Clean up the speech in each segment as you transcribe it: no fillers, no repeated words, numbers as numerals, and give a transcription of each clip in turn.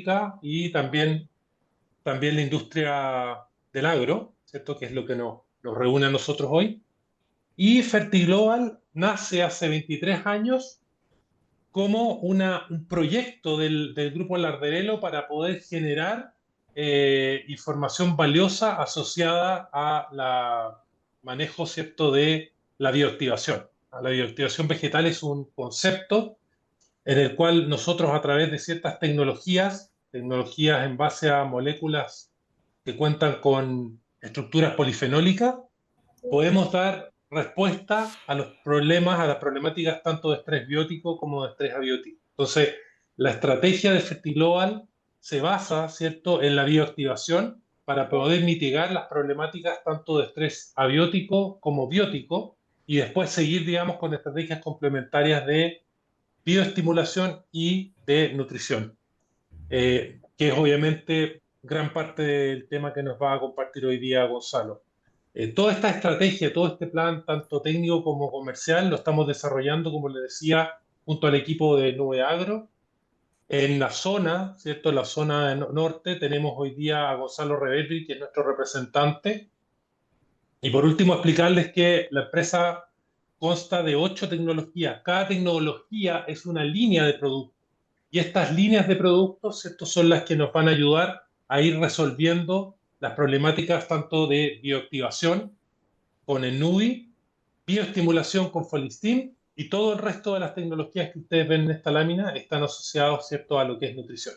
farmacéutica y también la industria del agro, ¿cierto? Que es lo que nos reúne a nosotros hoy. Y Fertiglobal nace hace 23 años como un proyecto del Grupo Larderelo para poder generar información valiosa asociada a la manejo, ¿cierto?, de la bioactivación. La bioactivación vegetal es un concepto en el cual nosotros a través de ciertas tecnologías en base a moléculas que cuentan con estructuras polifenólicas, podemos dar respuesta a los problemas, a las problemáticas tanto de estrés biótico como de estrés abiótico. Entonces, la estrategia de Fertiglobal se basa, ¿cierto?, en la bioactivación para poder mitigar las problemáticas tanto de estrés abiótico como biótico y después seguir, digamos, con estrategias complementarias de bioestimulación y de nutrición, que es obviamente gran parte del tema que nos va a compartir hoy día Gonzalo. Toda esta estrategia, todo este plan, tanto técnico como comercial, lo estamos desarrollando, como le decía, junto al equipo de Nube Agro. En la zona, ¿cierto? En la zona norte tenemos hoy día a Gonzalo Reverri, que es nuestro representante. Y por último, explicarles que la empresa consta de 8 tecnologías. Cada tecnología es una línea de producto. Y estas líneas de productos, ¿cierto?, son las que nos van a ayudar a ir resolviendo las problemáticas tanto de bioactivación con el NUDI, bioestimulación con Folistin y todo el resto de las tecnologías que ustedes ven en esta lámina están asociados, ¿cierto?, a lo que es nutrición.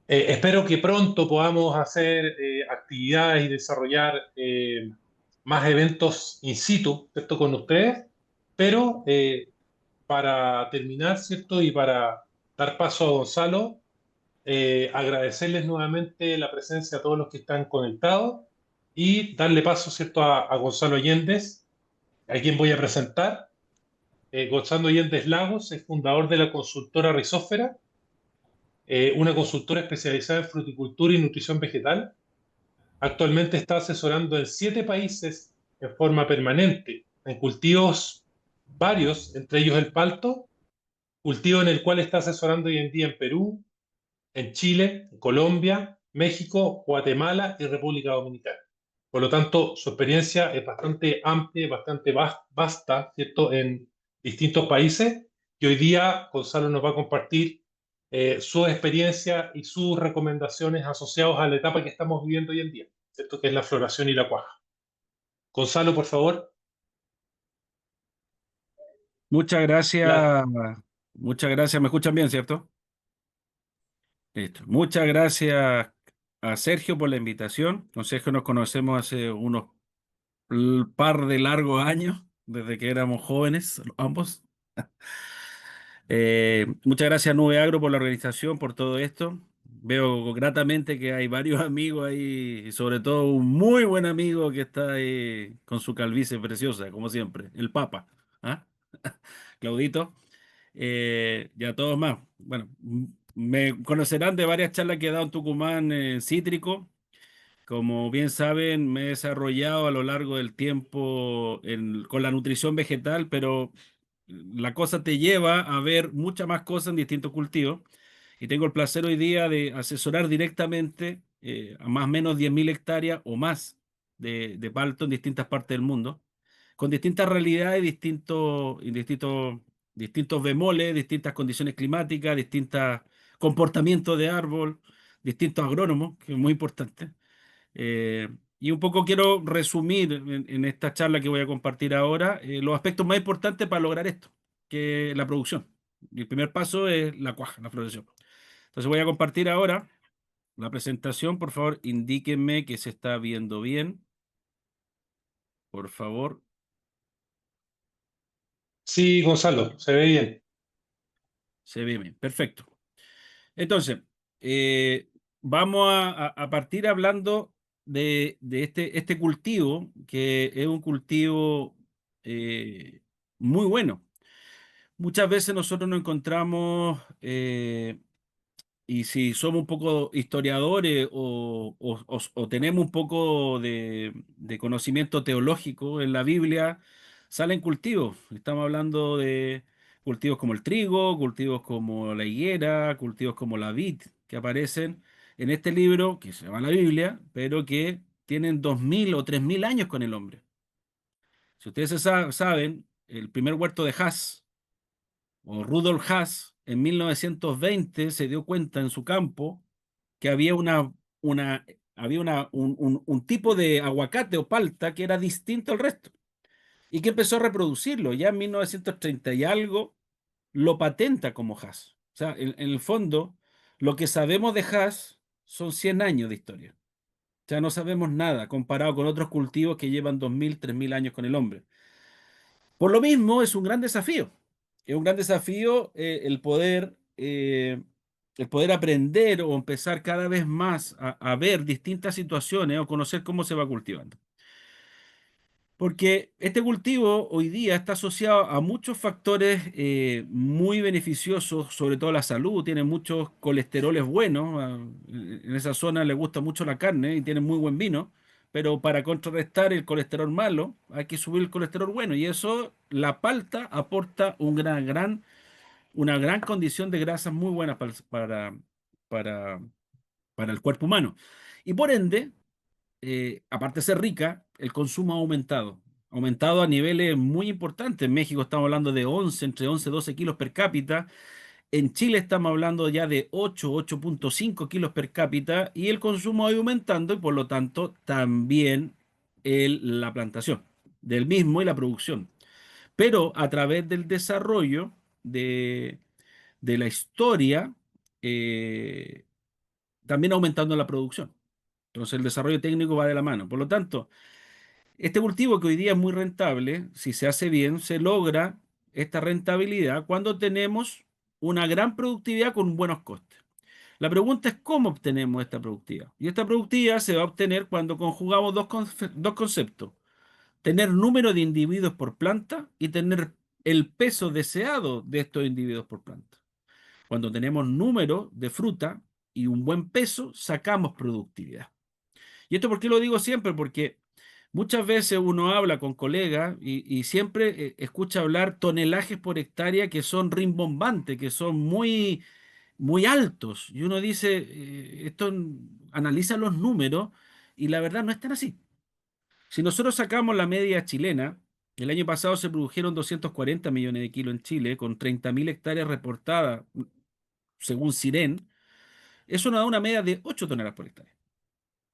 Espero que pronto podamos hacer actividades y desarrollar más eventos in situ, ¿cierto?, con ustedes, pero para terminar, ¿cierto?, y para dar paso a Gonzalo, agradecerles nuevamente la presencia a todos los que están conectados y darle paso, ¿cierto?, a Gonzalo Yéndez, a quien voy a presentar. Gonzalo Yéndez Lagos es fundador de la consultora Rizósfera, una consultora especializada en fruticultura y nutrición vegetal. Actualmente está asesorando en 7 países en forma permanente, en cultivos varios, entre ellos el palto, cultivo en el cual está asesorando hoy en día en Perú, en Chile, en Colombia, México, Guatemala y República Dominicana. Por lo tanto, su experiencia es bastante amplia, bastante vasta, ¿cierto?, en distintos países. Y hoy día Gonzalo nos va a compartir su experiencia y sus recomendaciones asociadas a la etapa que estamos viviendo hoy en día, ¿cierto?, que es la floración y la cuaja. Gonzalo, por favor. Muchas La, gracias, muchas gracias. ¿Me escuchan bien, cierto? Listo. Muchas gracias a Sergio por la invitación. Con Sergio nos conocemos hace unos par de largos años, desde que éramos jóvenes, ambos. Muchas gracias a Nube Agro por la organización, por todo esto. Veo gratamente que hay varios amigos ahí, y sobre todo un muy buen amigo que está ahí con su calvicie preciosa, como siempre, el Papa. ¿Ah? Claudito. Y a todos más. Bueno, me conocerán de varias charlas que he dado en Tucumán en cítrico. Como bien saben, me he desarrollado a lo largo del tiempo con la nutrición vegetal, pero la cosa te lleva a ver muchas más cosas en distintos cultivos. Y tengo el placer hoy día de asesorar directamente a más o menos 10.000 hectáreas o más de palto en distintas partes del mundo, con distintas realidades, distintos bemoles, distintas condiciones climáticas, distintos comportamientos de árbol, distintos agrónomos, que es muy importante. Eh, y un poco quiero resumir en esta charla que voy a compartir ahora los aspectos más importantes para lograr esto, que es la producción. Y el primer paso es la cuaja, la floración. Entonces voy a compartir ahora la presentación. Por favor, indíquenme que se está viendo bien. Por favor. sí, Gonzalo, se ve bien. Se ve bien. Perfecto. Entonces, eh, vamos a partir hablando de este cultivo, que es un cultivo muy bueno. Muchas veces nosotros nos encontramos, y si somos un poco historiadores o tenemos un poco de conocimiento teológico en la Biblia, salen cultivos. Estamos hablando cultivos como el trigo, cultivos como la higuera, cultivos como la vid, que aparecen en este libro, que se llama la Biblia, pero que tienen 2000 o 3000 años con el hombre. Si ustedes saben, el primer huerto de Hass, o Rudolf Hass, en 1920 se dio cuenta en su campo que había una, un tipo de aguacate o palta que era distinto al resto y que empezó a reproducirlo. Ya en 1930 y algo lo patenta como Hass. O sea, en el fondo, lo que sabemos de Hass son 100 años de historia. O sea, no sabemos nada comparado con otros cultivos que llevan 2000, 3000 años con el hombre. Por lo mismo, es un gran desafío. Es un gran desafío el poder aprender o empezar cada vez más a ver distintas situaciones o conocer cómo se va cultivando. Porque este cultivo hoy día está asociado a muchos factores muy beneficiosos, sobre todo la salud, tiene muchos colesteroles buenos, en esa zona le gusta mucho la carne y tiene muy buen vino, pero para contrarrestar el colesterol malo hay que subir el colesterol bueno y eso, la palta aporta una gran condición de grasas muy buenas para, para el cuerpo humano. Y por ende, aparte de ser rica, el consumo ha aumentado a niveles muy importantes. En México estamos hablando de 11, entre 11 y 12 kilos per cápita. En Chile estamos hablando ya de 8,5 kilos per cápita y el consumo ha ido aumentando y por lo tanto también la plantación del mismo y la producción. Pero a través del desarrollo de, de la historia, eh, también aumentando la producción. Entonces el desarrollo técnico va de la mano. Por lo tanto, este cultivo que hoy día es muy rentable, si se hace bien, se logra esta rentabilidad cuando tenemos una gran productividad con buenos costes. La pregunta es cómo obtenemos esta productividad. Y esta productividad se va a obtener cuando conjugamos dos conceptos. Tener número de individuos por planta y tener el peso deseado de estos individuos por planta. Cuando tenemos número de fruta y un buen peso, sacamos productividad. ¿Y esto por qué lo digo siempre? Porque muchas veces uno habla con colegas y siempre escucha hablar tonelajes por hectárea que son rimbombantes, que son muy, muy altos. Y uno dice, esto analiza los números y la verdad no es tan así. Si nosotros sacamos la media chilena, el año pasado se produjeron 240 millones de kilos en Chile, con 30.000 hectáreas reportadas, según Ciren, eso nos da una media de 8 toneladas por hectárea.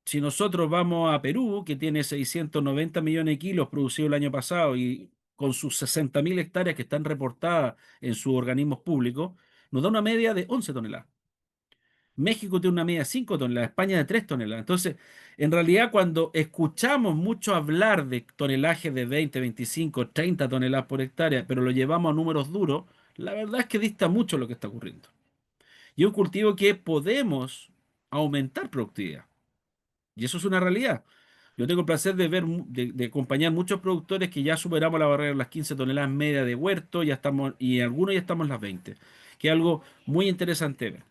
Si nosotros vamos a Perú, que tiene 690 millones de kilos producidos el año pasado y con sus 60.000 hectáreas que están reportadas en sus organismos públicos, nos da una media de 11 toneladas. México tiene una media de 5 toneladas, España de 3 toneladas. Entonces, en realidad, cuando escuchamos mucho hablar de tonelajes de 20, 25, 30 toneladas por hectárea, pero lo llevamos a números duros, la verdad es que dista mucho lo que está ocurriendo. Y es un cultivo que podemos aumentar productividad. Y eso es una realidad. Yo tengo el placer de ver, de acompañar muchos productores que ya superamos la barrera de las 15 toneladas media de huerto, ya estamos, y algunos ya estamos en las 20, que es algo muy interesante ver.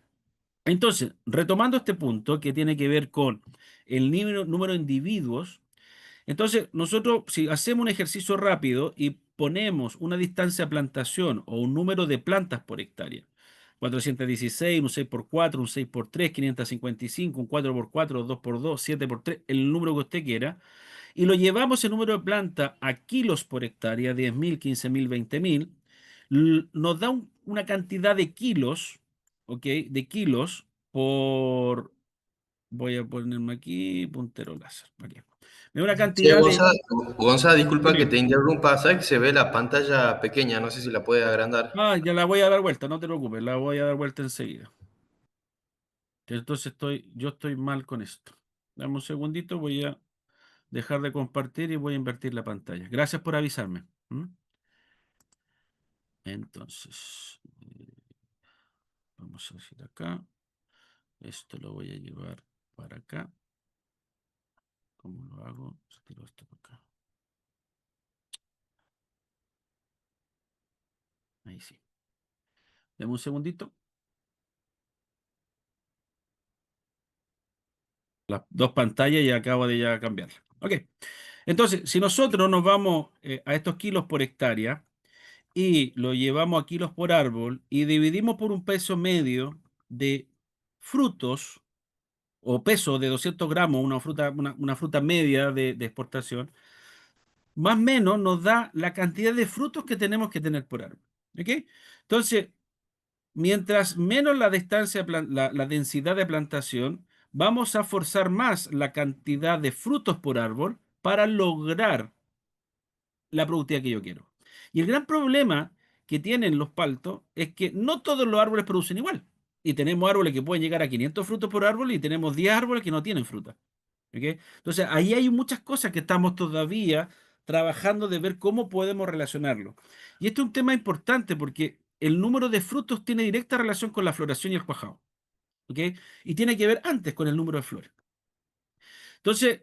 Entonces, retomando este punto que tiene que ver con el número de individuos, entonces nosotros si hacemos un ejercicio rápido y ponemos una distancia de plantación o un número de plantas por hectárea, 416, un 6x4, un 6x3, 555, un 4x4, 2x2, 7x3, el número que usted quiera, y lo llevamos el número de plantas a kilos por hectárea, 10.000, 15.000, 20.000, nos da una cantidad de kilos, ¿ok? De kilos por, voy a ponerme aquí, puntero láser, aquí. Me da una Che, cantidad de... Gonza, disculpa que Dime. te interrumpa, sabes que se ve la pantalla pequeña, no sé si la puede agrandar. Ah, ya la voy a dar vuelta, no te preocupes, la voy a dar vuelta enseguida. Entonces yo estoy mal con esto. Dame un segundito, voy a dejar de compartir y voy a invertir la pantalla. Gracias por avisarme. ¿M? Entonces, vamos a decir acá. Esto lo voy a llevar para acá. ¿Cómo lo hago? Tiro esto para acá. Ahí sí. Dame un segundito. Las dos pantallas y acabo de ya cambiarla. Ok. Entonces, si nosotros nos vamos a estos kilos por hectárea, y lo llevamos a kilos por árbol y dividimos por un peso medio de frutos o peso de 200 gramos, una fruta media de exportación, más o menos nos da la cantidad de frutos que tenemos que tener por árbol. ¿Ok? Entonces, mientras menos la distancia, la densidad de plantación, vamos a forzar más la cantidad de frutos por árbol para lograr la productividad que yo quiero. Y el gran problema que tienen los paltos es que no todos los árboles producen igual. Y tenemos árboles que pueden llegar a 500 frutos por árbol y tenemos 10 árboles que no tienen fruta. ¿Ok? Entonces, ahí hay muchas cosas que estamos todavía trabajando de ver cómo podemos relacionarlo. Y este es un tema importante porque el número de frutos tiene directa relación con la floración y el cuajado. ¿Ok? Y tiene que ver antes con el número de flores. Entonces,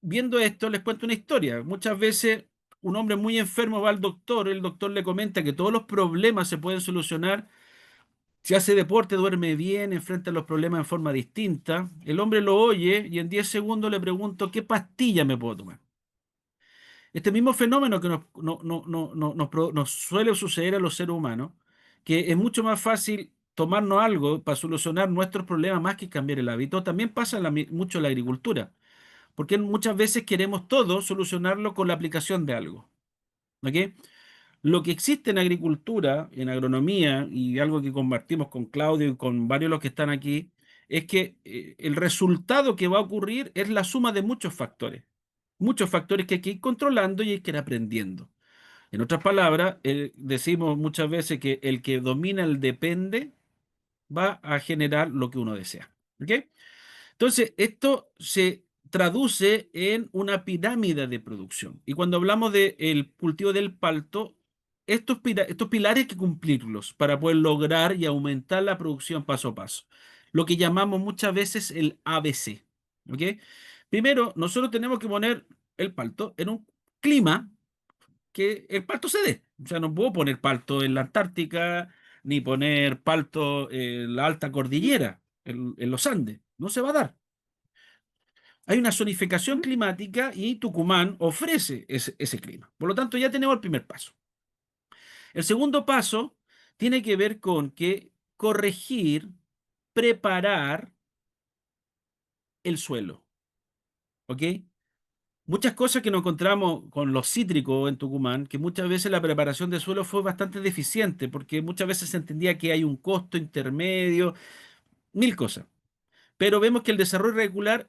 viendo esto, les cuento una historia. Muchas veces un hombre muy enfermo va al doctor, el doctor le comenta que todos los problemas se pueden solucionar si hace deporte, duerme bien, enfrenta los problemas en forma distinta. El hombre lo oye y en 10 segundos le pregunto, ¿qué pastilla me puedo tomar? Este mismo fenómeno que nos suele suceder a los seres humanos, que es mucho más fácil tomarnos algo para solucionar nuestros problemas más que cambiar el hábito, también pasa mucho en la agricultura, porque muchas veces queremos todo solucionarlo con la aplicación de algo. ¿Ok? Lo que existe en agricultura, en agronomía, y algo que compartimos con Claudio y con varios de los que están aquí, es que el resultado que va a ocurrir es la suma de muchos factores que hay que ir controlando y hay que ir aprendiendo. En otras palabras, decimos muchas veces que el que domina el depende va a generar lo que uno desea. ¿Ok? Entonces, esto se traduce en una pirámide de producción. Y cuando hablamos del cultivo del palto, estos pilares hay que cumplirlos para poder lograr y aumentar la producción paso a paso. Lo que llamamos muchas veces el ABC. ¿Ok? Primero, nosotros tenemos que poner el palto en un clima que el palto se dé. O sea, no puedo poner palto en la Antártica ni poner palto en la alta cordillera, en los Andes. No se va a dar. Hay una zonificación climática y Tucumán ofrece ese clima. Por lo tanto, ya tenemos el primer paso. El segundo paso tiene que ver con que corregir, preparar el suelo. ¿Ok? Muchas cosas que nos encontramos con los cítricos en Tucumán, que muchas veces la preparación de suelo fue bastante deficiente, porque muchas veces se entendía que hay un costo intermedio, mil cosas. Pero vemos que el desarrollo regular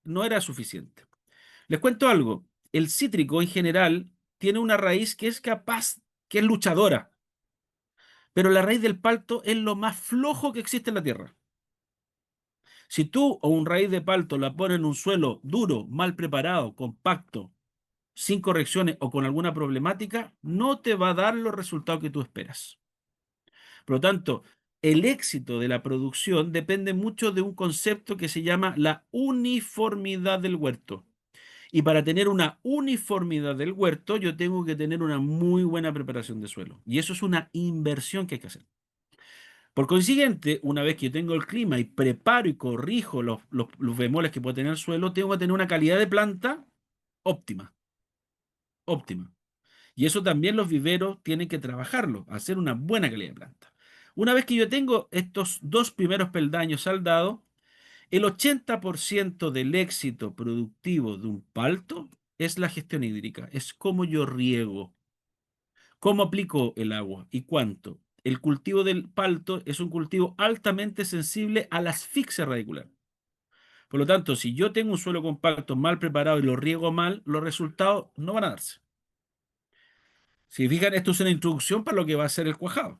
no era suficiente. Les cuento algo. El cítrico en general tiene una raíz que es capaz, que es luchadora, pero la raíz del palto es lo más flojo que existe en la tierra. Si tú o un raíz de palto la pones en un suelo duro, mal preparado, compacto, sin correcciones o con alguna problemática, no te va a dar los resultados que tú esperas. Por lo tanto, el éxito de la producción depende mucho de un concepto que se llama la uniformidad del huerto. Y para tener una uniformidad del huerto, yo tengo que tener una muy buena preparación de suelo. Y eso es una inversión que hay que hacer. Por consiguiente, una vez que yo tengo el clima y preparo y corrijo los bemoles que puede tener el suelo, tengo que tener una calidad de planta óptima, óptima. Y eso también los viveros tienen que trabajarlo, hacer una buena calidad de planta. Una vez que yo tengo estos dos primeros peldaños saldados, el 80% del éxito productivo de un palto es la gestión hídrica, es cómo yo riego, cómo aplico el agua y cuánto. El cultivo del palto es un cultivo altamente sensible a la asfixia radicular. Por lo tanto, si yo tengo un suelo compacto mal preparado y lo riego mal, los resultados no van a darse. Si fijan, esto es una introducción para lo que va a ser el cuajado.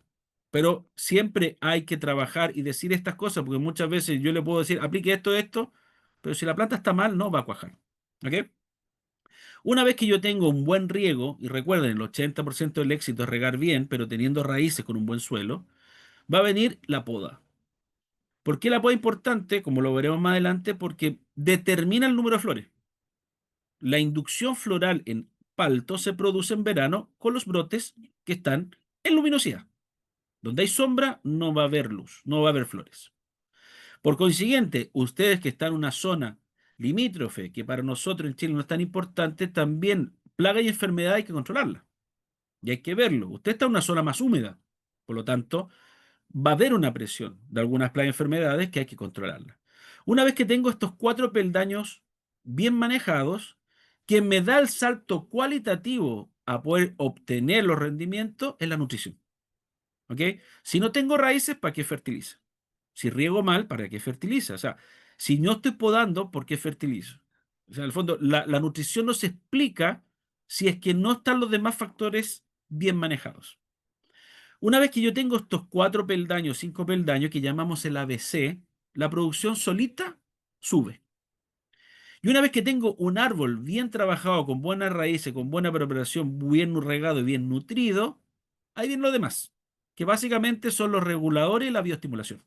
Pero siempre hay que trabajar y decir estas cosas, porque muchas veces yo le puedo decir, aplique esto, pero si la planta está mal, no va a cuajar. ¿Ok? Una vez que yo tengo un buen riego, y recuerden, el 80% del éxito es regar bien, pero teniendo raíces con un buen suelo, va a venir la poda. ¿Por qué la poda es importante? Como lo veremos más adelante, porque determina el número de flores. La inducción floral en palto se produce en verano con los brotes que están en luminosidad. Donde hay sombra no va a haber luz, no va a haber flores. Por consiguiente, ustedes que están en una zona limítrofe, que para nosotros en Chile no es tan importante, también plaga y enfermedad hay que controlarla. y hay que verlo. Usted está en una zona más húmeda, por lo tanto, va a haber una presión de algunas plagas de enfermedades que hay que controlarla. Una vez que tengo estos 4 peldaños bien manejados, quien me da el salto cualitativo a poder obtener los rendimientos es la nutrición. ¿Ok? Si no tengo raíces, ¿para qué fertilizo? Si riego mal, ¿para qué fertiliza? O sea, si no estoy podando, ¿por qué fertilizo? O sea, en el fondo, la nutrición no se explica si es que no están los demás factores bien manejados. Una vez que yo tengo estos 4 peldaños, 5 peldaños que llamamos el ABC, la producción solita sube. Y una vez que tengo un árbol bien trabajado, con buenas raíces, con buena preparación, bien regado y bien nutrido, ahí viene lo demás, que básicamente son los reguladores y la bioestimulación.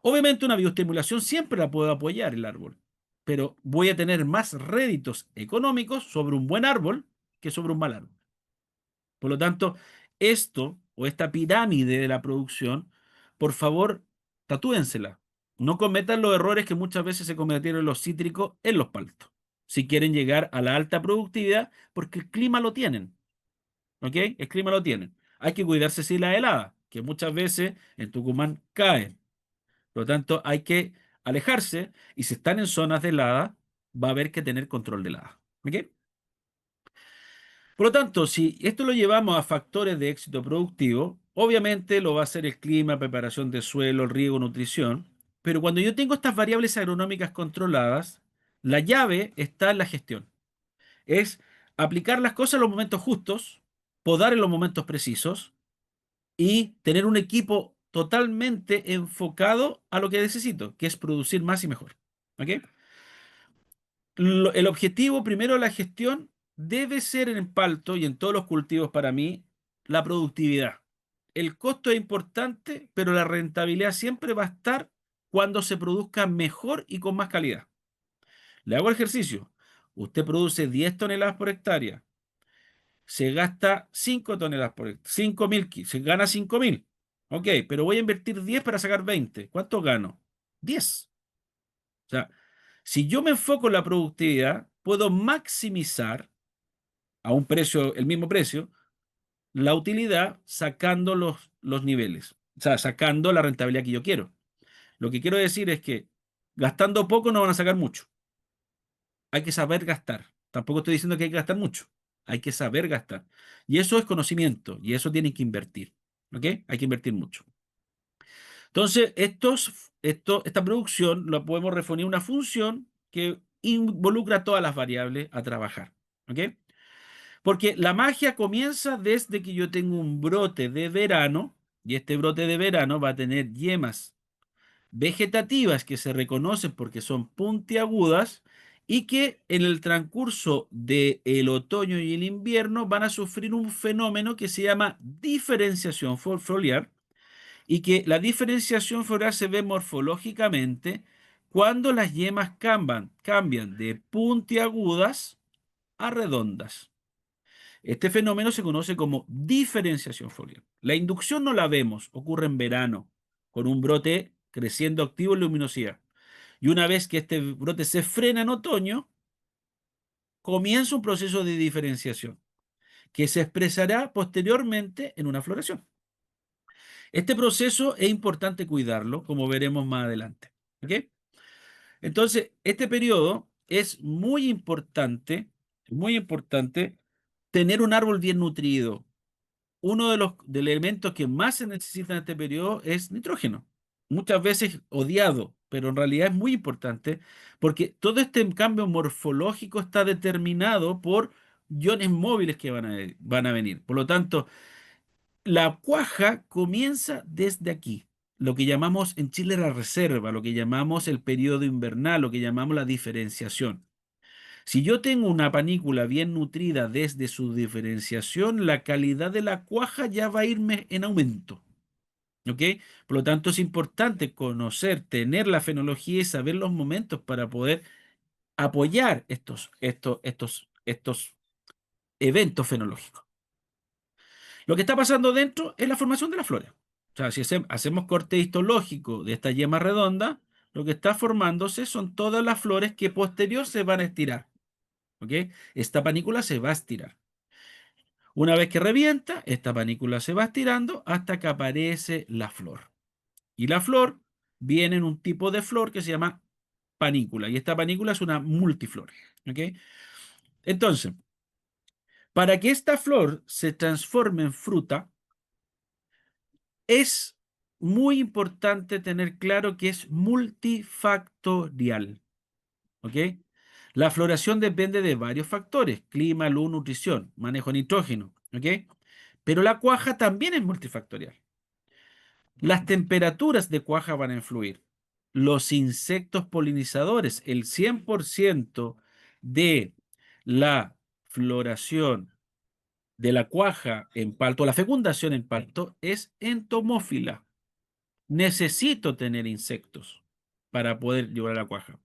Obviamente una bioestimulación siempre la puedo apoyar el árbol, pero voy a tener más réditos económicos sobre un buen árbol que sobre un mal árbol. Por lo tanto, esto o esta pirámide de la producción, por favor, tatúensela. No cometan los errores que muchas veces se cometieron los cítricos en los paltos. Si quieren llegar a la alta productividad, porque el clima lo tienen. ¿Ok? El clima lo tienen. Hay que cuidarse si la helada, que muchas veces en Tucumán caen. Por lo tanto, hay que alejarse y si están en zonas de helada, va a haber que tener control de helada. ¿Ok? Por lo tanto, si esto lo llevamos a factores de éxito productivo, obviamente lo va a hacer el clima, preparación de suelo, riego, nutrición, pero cuando yo tengo estas variables agronómicas controladas, la llave está en la gestión. Es aplicar las cosas en los momentos justos, podar en los momentos precisos y tener un equipo totalmente enfocado a lo que necesito, que es producir más y mejor. ¿Ok? El objetivo primero de la gestión debe ser en el palto y en todos los cultivos para mí la productividad. El costo es importante, pero la rentabilidad siempre va a estar cuando se produzca mejor y con más calidad. Le hago el ejercicio. Usted produce 10 toneladas por hectárea, se gasta 5 toneladas por hectárea, 5.000, se gana 5.000. Ok, pero voy a invertir 10 para sacar 20. ¿Cuánto gano? 10. O sea, si yo me enfoco en la productividad, puedo maximizar a un precio, el mismo precio, la utilidad sacando los niveles, o sea, sacando la rentabilidad que yo quiero. Lo que quiero decir es que gastando poco no van a sacar mucho. Hay que saber gastar. Tampoco estoy diciendo que hay que gastar mucho. Hay que saber gastar. Y eso es conocimiento y eso tienen que invertir. ¿Ok? Hay que invertir mucho. Entonces, esta producción la podemos referir a una función que involucra todas las variables a trabajar. ¿Ok? Porque la magia comienza desde que yo tengo un brote de verano, y este brote de verano va a tener yemas vegetativas que se reconocen porque son puntiagudas y que en el transcurso del otoño y el invierno van a sufrir un fenómeno que se llama diferenciación foliar y que la diferenciación foliar se ve morfológicamente cuando las yemas cambian de puntiagudas a redondas. Este fenómeno se conoce como diferenciación foliar. La inducción no la vemos, ocurre en verano, con un brote creciendo activo en luminosidad. Y una vez que este brote se frena en otoño, comienza un proceso de diferenciación que se expresará posteriormente en una floración. Este proceso es importante cuidarlo, como veremos más adelante. ¿Ok? Entonces, este periodo es muy importante tener un árbol bien nutrido. Uno de los elementos que más se necesita en este periodo es nitrógeno. Muchas veces odiado, pero en realidad es muy importante porque todo este cambio morfológico está determinado por iones móviles que van a venir. Por lo tanto, la cuaja comienza desde aquí, lo que llamamos en Chile la reserva, lo que llamamos el periodo invernal, lo que llamamos la diferenciación. Si yo tengo una panícula bien nutrida desde su diferenciación, la calidad de la cuaja ya va a irme en aumento. ¿Ok? Por lo tanto, es importante conocer, tener la fenología y saber los momentos para poder apoyar estos eventos fenológicos. Lo que está pasando dentro es la formación de las flores. O sea, si hacemos corte histológico de esta yema redonda, lo que está formándose son todas las flores que posterior se van a estirar. ¿Ok? Esta panícula se va a estirar. Una vez que revienta, esta panícula se va estirando hasta que aparece la flor. Y la flor viene en un tipo de flor que se llama panícula. Y esta panícula es una multiflor. ¿Ok? Entonces, para que esta flor se transforme en fruta, es muy importante tener claro que es multifactorial. ¿Ok? La floración depende de varios factores: clima, luz, nutrición, manejo de nitrógeno. ¿Ok? Pero la cuaja también es multifactorial. Las temperaturas de cuaja van a influir. Los insectos polinizadores, el 100% de la floración de la cuaja en palto, la fecundación en palto, es entomófila. Necesito tener insectos para poder llevar a la cuaja.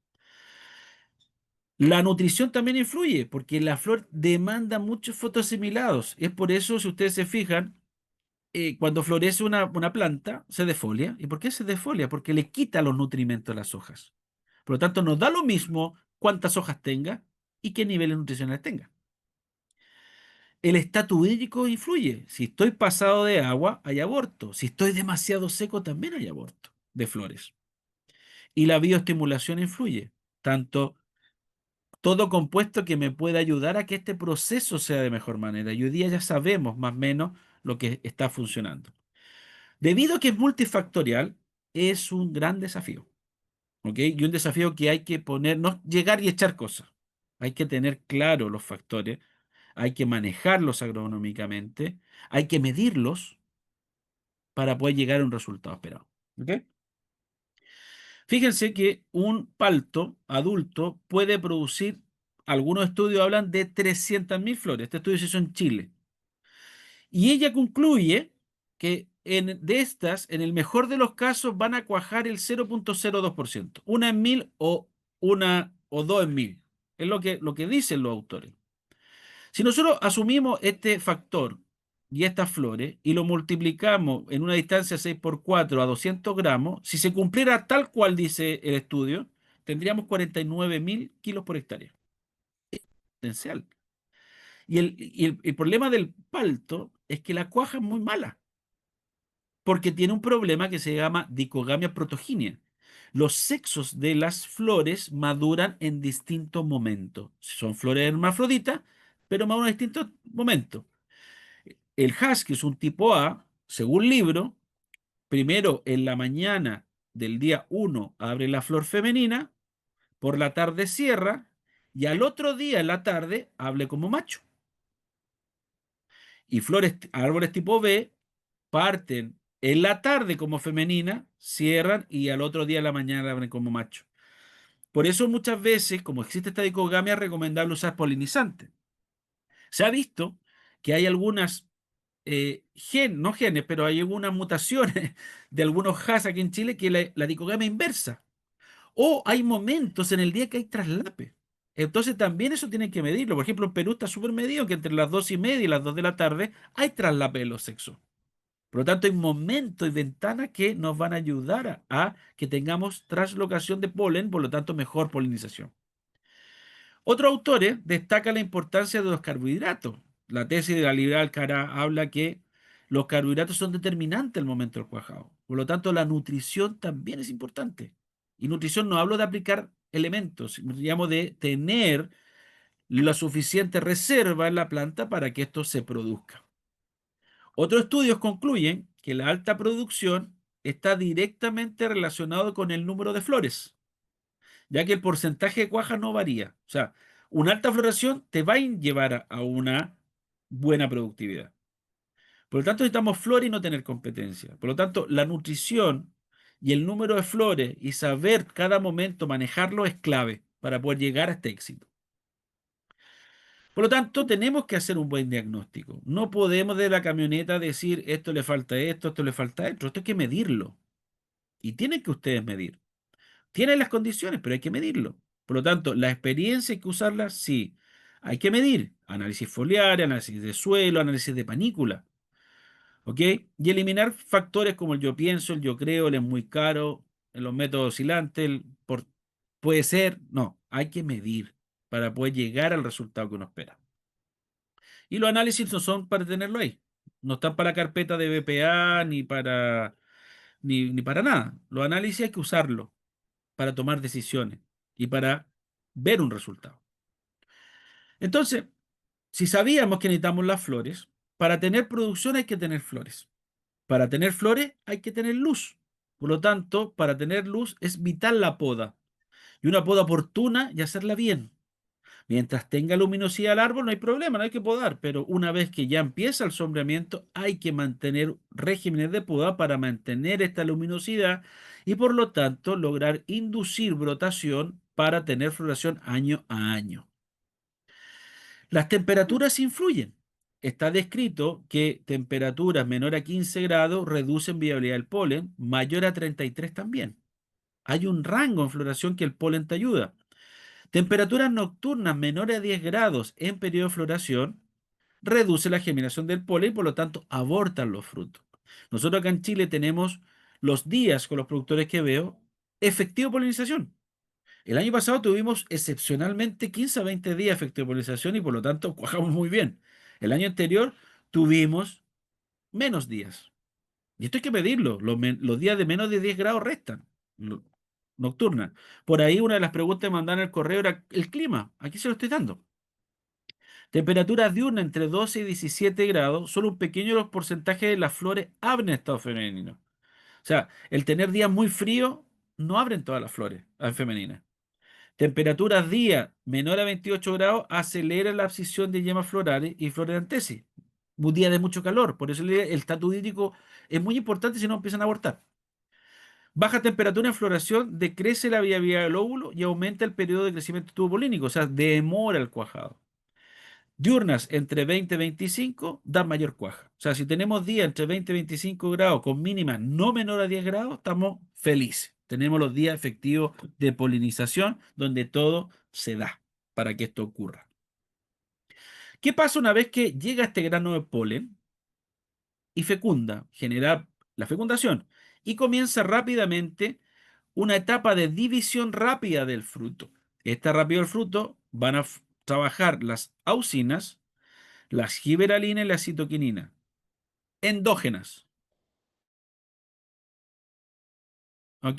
La nutrición también influye, porque la flor demanda muchos fotosimilados. Es por eso, si ustedes se fijan, cuando florece una planta, se defolia. ¿Y por qué se defolia? Porque le quita los nutrimentos a las hojas. Por lo tanto, nos da lo mismo cuántas hojas tenga y qué niveles nutricionales tenga. El estatus hídrico influye. Si estoy pasado de agua, hay aborto. Si estoy demasiado seco, también hay aborto de flores. Y la bioestimulación influye. Tanto todo compuesto que me pueda ayudar a que este proceso sea de mejor manera. Y hoy día ya sabemos más o menos lo que está funcionando. Debido a que es multifactorial, es un gran desafío. ¿Ok? Y un desafío que hay que poner, no llegar y echar cosas. Hay que tener claro los factores, hay que manejarlos agronómicamente, hay que medirlos para poder llegar a un resultado esperado. ¿Ok? Fíjense que un palto adulto puede producir, algunos estudios hablan de 300.000 flores. Este estudio se hizo en Chile. Y ella concluye que de estas, en el mejor de los casos, van a cuajar el 0,02%. Una en 1000 o una o dos en 1000. Es lo que dicen los autores. Si nosotros asumimos este factor y estas flores y lo multiplicamos en una distancia 6 por 4 a 200 gramos, si se cumpliera tal cual dice el estudio, tendríamos 49.000 kilos por hectárea. Es potencial. Y el problema del palto es que la cuaja es muy mala, porque tiene un problema que se llama dicogamia protogínea. Los sexos de las flores maduran en distintos momentos. Son flores hermafroditas, pero maduran en distintos momentos. El husky es un tipo A, según libro, primero en la mañana del día 1 abre la flor femenina, por la tarde cierra, y al otro día en la tarde hable como macho. Y flores, árboles tipo B, parten en la tarde como femenina, cierran y al otro día en la mañana abren como macho. Por eso muchas veces, como existe esta dicogamia, es recomendable usar polinizantes. Se ha visto que hay algunas no genes, pero hay algunas mutaciones de algunos Hass aquí en Chile que la dicogamia inversa. O hay momentos en el día que hay traslape. Entonces también eso tienen que medirlo. Por ejemplo, en Perú está súper medido que entre las 2:30 y las 2 de la tarde hay traslape de los sexos. Por lo tanto, hay momentos y ventanas que nos van a ayudar a que tengamos translocación de polen, por lo tanto, mejor polinización. Otros autores destacan la importancia de los carbohidratos. La tesis de la liberal Cara habla que los carbohidratos son determinantes al momento del cuajado. Por lo tanto, la nutrición también es importante. Y nutrición no hablo de aplicar elementos, llamo de tener la suficiente reserva en la planta para que esto se produzca. Otros estudios concluyen que la alta producción está directamente relacionado con el número de flores, ya que el porcentaje de cuaja no varía. O sea, una alta floración te va a llevar a una buena productividad. Por lo tanto, necesitamos flores y no tener competencia. Por lo tanto, la nutrición y el número de flores y saber cada momento manejarlo es clave para poder llegar a este éxito. Por lo tanto, tenemos que hacer un buen diagnóstico. No podemos de la camioneta decir esto le falta esto le falta esto. Esto hay que medirlo. Y tienen que ustedes medir. Tienen las condiciones, pero hay que medirlo. Por lo tanto, la experiencia hay que usarla, sí. Hay que medir. Análisis foliar, análisis de suelo, análisis de panícula. ¿Ok? Y eliminar factores como el yo pienso, el yo creo, el es muy caro, los métodos oscilantes, puede ser. No, hay que medir para poder llegar al resultado que uno espera. Y los análisis no son para tenerlo ahí. No están para carpeta de BPA ni para nada. Los análisis hay que usarlo para tomar decisiones y para ver un resultado. Entonces, si sabíamos que necesitamos las flores, para tener producción hay que tener flores. Para tener flores hay que tener luz. Por lo tanto, para tener luz es vital la poda. Y una poda oportuna y hacerla bien. Mientras tenga luminosidad el árbol, no hay problema, no hay que podar. Pero una vez que ya empieza el sombreamiento, hay que mantener regímenes de poda para mantener esta luminosidad y por lo tanto lograr inducir brotación para tener floración año a año. Las temperaturas influyen. Está descrito que temperaturas menor a 15 grados reducen viabilidad del polen, mayor a 33 también. Hay un rango en floración que el polen te ayuda. Temperaturas nocturnas menores a 10 grados en periodo de floración reduce la germinación del polen y por lo tanto abortan los frutos. Nosotros acá en Chile tenemos los días con los productores que veo, efectivo polinización. El año pasado tuvimos excepcionalmente 15 a 20 días de efecto de polinización y por lo tanto cuajamos muy bien. El año anterior tuvimos menos días. Y esto hay que medirlo. Los días de menos de 10 grados restan. Nocturna. Por ahí una de las preguntas que mandaron en el correo era el clima. Aquí se lo estoy dando. Temperaturas diurnas entre 12 y 17 grados. Solo un pequeño porcentaje de las flores abren estado femenino. O sea, el tener días muy fríos no abren todas las flores femeninas. Temperaturas día menor a 28 grados acelera la abscisión de yemas florales y floreantesis. Un día de mucho calor, por eso el estatus hídrico es muy importante si no empiezan a abortar. Baja temperatura en floración decrece la viabilidad del óvulo y aumenta el periodo de crecimiento tubo polínico, o sea, demora el cuajado. Diurnas entre 20 y 25 dan mayor cuaja. O sea, si tenemos días entre 20 y 25 grados con mínima no menor a 10 grados, estamos felices. Tenemos los días efectivos de polinización donde todo se da para que esto ocurra. ¿Qué pasa una vez que llega este grano de polen y fecunda, genera la fecundación y comienza rápidamente una etapa de división rápida del fruto? Esta rápida del fruto van a trabajar las auxinas, las giberalinas y la citoquinina, endógenas.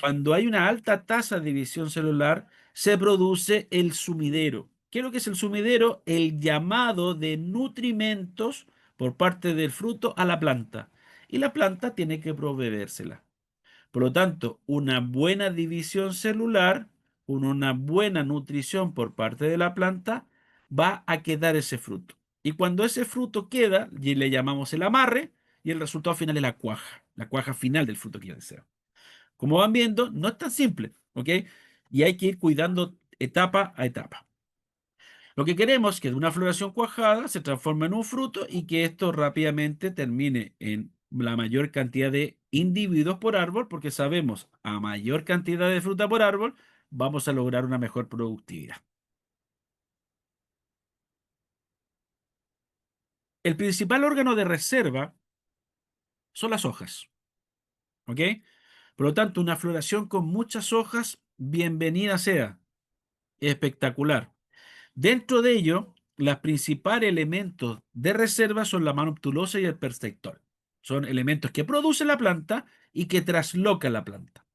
Cuando hay una alta tasa de división celular, se produce el sumidero. ¿Qué es lo que es el sumidero? El llamado de nutrimentos por parte del fruto a la planta. Y la planta tiene que proveérsela. Por lo tanto, una buena división celular, con una buena nutrición por parte de la planta, va a quedar ese fruto. Y cuando ese fruto queda, y le llamamos el amarre, y el resultado final es la cuaja final del fruto que yo deseo. Como van viendo, no es tan simple, ¿ok? Y hay que ir cuidando etapa a etapa. Lo que queremos es que de una floración cuajada se transforme en un fruto y que esto rápidamente termine en la mayor cantidad de individuos por árbol, porque sabemos a mayor cantidad de fruta por árbol vamos a lograr una mejor productividad. El principal órgano de reserva son las hojas, ¿ok? Por lo tanto, una floración con muchas hojas, bienvenida sea, espectacular. Dentro de ello, los principales elementos de reserva son la manoptulosa y el perceptor. Son elementos que produce la planta y que trasloca la planta.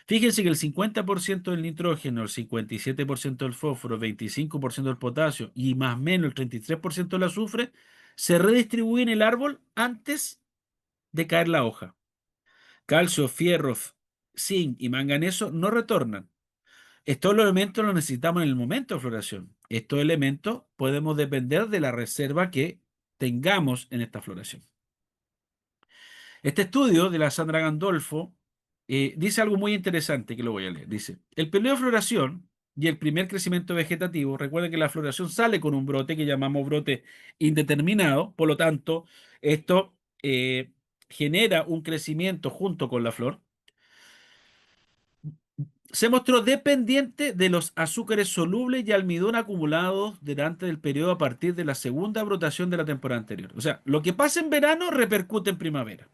Fíjense que el 50% del nitrógeno, el 57% del fósforo, el 25% del potasio y más o menos el 33% del azufre se redistribuyen en el árbol antes de caer la hoja. Calcio, fierro, zinc y manganeso no retornan. Estos elementos los necesitamos en el momento de floración. Estos elementos podemos depender de la reserva que tengamos en esta floración. Este estudio de la Sandra Gandolfo dice algo muy interesante que lo voy a leer. Dice, el periodo de floración y el primer crecimiento vegetativo, recuerden que la floración sale con un brote que llamamos brote indeterminado, por lo tanto, esto genera un crecimiento junto con la flor. Se mostró dependiente de los azúcares solubles y almidón acumulados durante el periodo a partir de la segunda brotación de la temporada anterior. O sea, lo que pasa en verano repercute en primavera,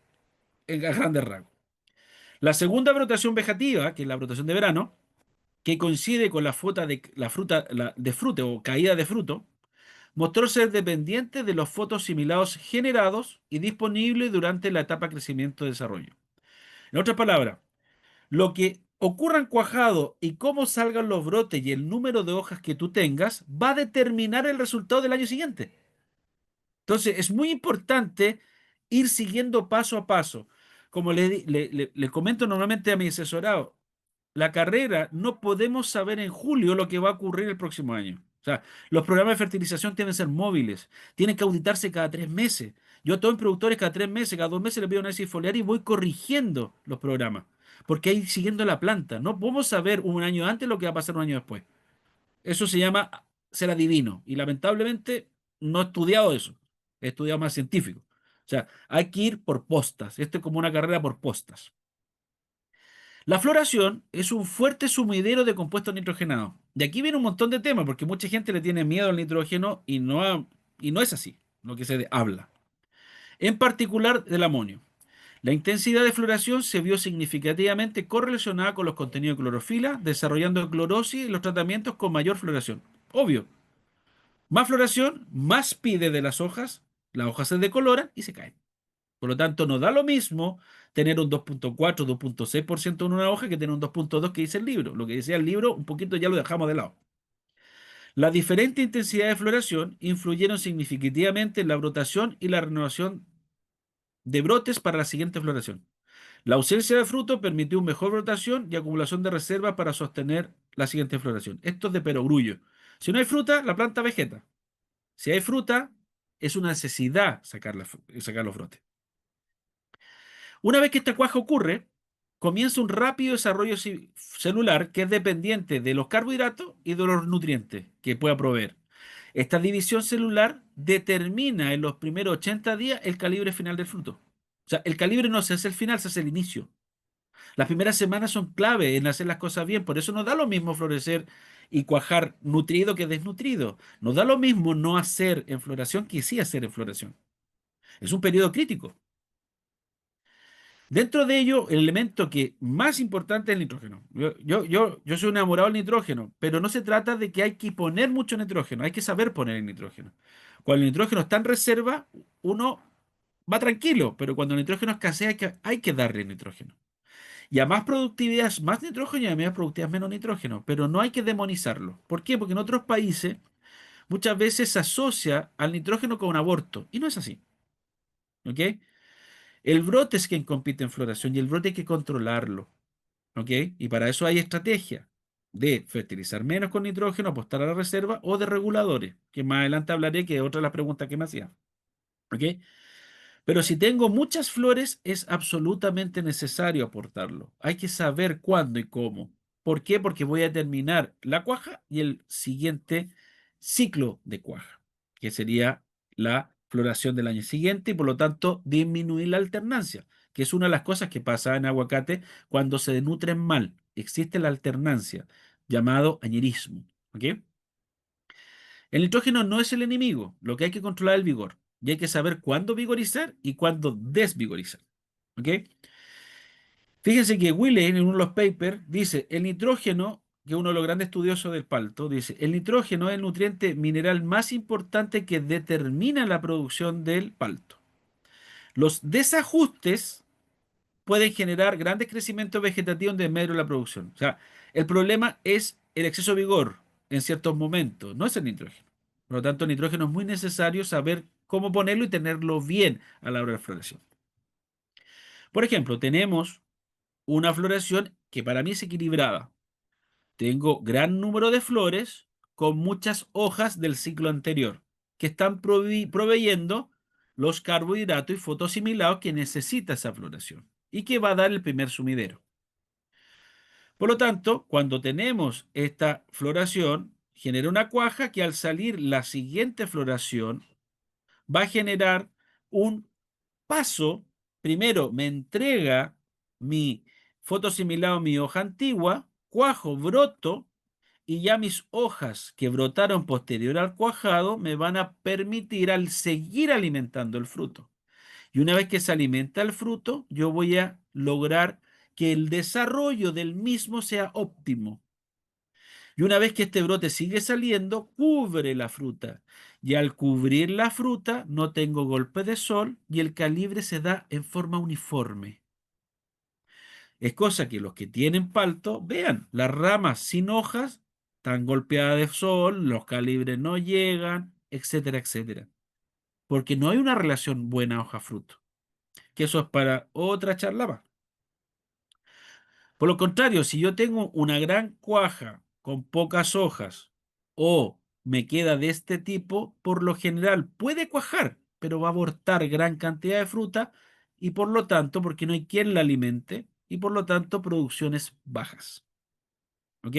en grandes rasgos. La segunda brotación vegetativa, que es la brotación de verano, que coincide con la fruta de fruta o caída de fruto, mostró ser dependiente de los fotosimilados generados y disponibles durante la etapa crecimiento-desarrollo. En otras palabras, lo que ocurra en cuajado y cómo salgan los brotes y el número de hojas que tú tengas va a determinar el resultado del año siguiente. Entonces, es muy importante ir siguiendo paso a paso. Como le comento normalmente a mi asesorado, la carrera no podemos saber en julio lo que va a ocurrir el próximo año. O sea, los programas de fertilización tienen que ser móviles, tienen que auditarse cada 3 meses. Yo a todos mis productores cada 3 meses, cada 2 meses les pido un análisis foliar y voy corrigiendo los programas, porque hay siguiendo la planta. No podemos saber un año antes lo que va a pasar un año después. Eso se llama ser adivino y lamentablemente no he estudiado eso, he estudiado más científico. O sea, hay que ir por postas. Esto es como una carrera por postas. La floración es un fuerte sumidero de compuestos nitrogenados. De aquí viene un montón de temas, porque mucha gente le tiene miedo al nitrógeno y no es así lo que se habla. En particular del amonio. La intensidad de floración se vio significativamente correlacionada con los contenidos de clorofila, desarrollando clorosis en los tratamientos con mayor floración. Obvio, más floración, más pide de las hojas se decoloran y se caen. Por lo tanto, no da lo mismo tener un 2.4, 2.6% en una hoja que tener un 2.2 que dice el libro. Lo que decía el libro, un poquito ya lo dejamos de lado. La diferente intensidad de floración influyeron significativamente en la brotación y la renovación de brotes para la siguiente floración. La ausencia de fruto permitió una mejor brotación y acumulación de reservas para sostener la siguiente floración. Esto es de perogrullo. Si no hay fruta, la planta vegeta. Si hay fruta, es una necesidad sacar los brotes. Una vez que esta cuaja ocurre, comienza un rápido desarrollo celular que es dependiente de los carbohidratos y de los nutrientes que pueda proveer. Esta división celular determina en los primeros 80 días el calibre final del fruto. O sea, el calibre no se hace el final, se hace el inicio. Las primeras semanas son clave en hacer las cosas bien, por eso no da lo mismo florecer y cuajar nutrido que desnutrido. No da lo mismo no hacer en floración que sí hacer en floración. Es un periodo crítico. Dentro de ello, el elemento que más importante es el nitrógeno. Yo soy un enamorado del nitrógeno, pero no se trata de que hay que poner mucho nitrógeno, hay que saber poner el nitrógeno. Cuando el nitrógeno está en reserva, uno va tranquilo, pero cuando el nitrógeno escasea hay que darle nitrógeno. Y a más productividad, más nitrógeno y a menos productividad, menos nitrógeno, pero no hay que demonizarlo. ¿Por qué? Porque en otros países muchas veces se asocia al nitrógeno con un aborto, y no es así. ¿Ok? El brote es quien compite en floración y el brote hay que controlarlo, ¿ok? Y para eso hay estrategia de fertilizar menos con nitrógeno, apostar a la reserva o de reguladores, que más adelante hablaré, que es otra de las preguntas que me hacían, ¿ok? Pero si tengo muchas flores, es absolutamente necesario aportarlo. Hay que saber cuándo y cómo. ¿Por qué? Porque voy a terminar la cuaja y el siguiente ciclo de cuaja, que sería la floración del año siguiente y por lo tanto disminuir la alternancia, que es una de las cosas que pasa en aguacate cuando se nutren mal. Existe la alternancia, llamado añerismo. ¿Ok? El nitrógeno no es el enemigo, lo que hay que controlar es el vigor. Y hay que saber cuándo vigorizar y cuándo desvigorizar. ¿Ok? Fíjense que Willey en uno de los papers dice, el nitrógeno, que es uno de los grandes estudiosos del palto, dice, el nitrógeno es el nutriente mineral más importante que determina la producción del palto. Los desajustes pueden generar grandes crecimientos vegetativos en medio de la producción. O sea, el problema es el exceso de vigor en ciertos momentos, no es el nitrógeno. Por lo tanto, el nitrógeno es muy necesario saber cómo ponerlo y tenerlo bien a la hora de floración. Por ejemplo, tenemos una floración que para mí es equilibrada. Tengo gran número de flores con muchas hojas del ciclo anterior que están proveyendo los carbohidratos y fotosimilados que necesita esa floración y que va a dar el primer sumidero. Por lo tanto, cuando tenemos esta floración, genera una cuaja que al salir la siguiente floración va a generar un paso. Primero me entrega mi fotosimilado, mi hoja antigua, cuajo, broto, y ya mis hojas que brotaron posterior al cuajado me van a permitir al seguir alimentando el fruto. Y una vez que se alimenta el fruto, yo voy a lograr que el desarrollo del mismo sea óptimo. Y una vez que este brote sigue saliendo, cubre la fruta. Y al cubrir la fruta, no tengo golpe de sol y el calibre se da en forma uniforme. Es cosa que los que tienen palto vean, las ramas sin hojas están golpeadas de sol, los calibres no llegan, etcétera, etcétera. Porque no hay una relación buena hoja-fruto. Que eso es para otra charla más. Por lo contrario, si yo tengo una gran cuaja con pocas hojas o me queda de este tipo, por lo general puede cuajar, pero va a abortar gran cantidad de fruta y por lo tanto, porque no hay quien la alimente y por lo tanto producciones bajas. ¿Ok?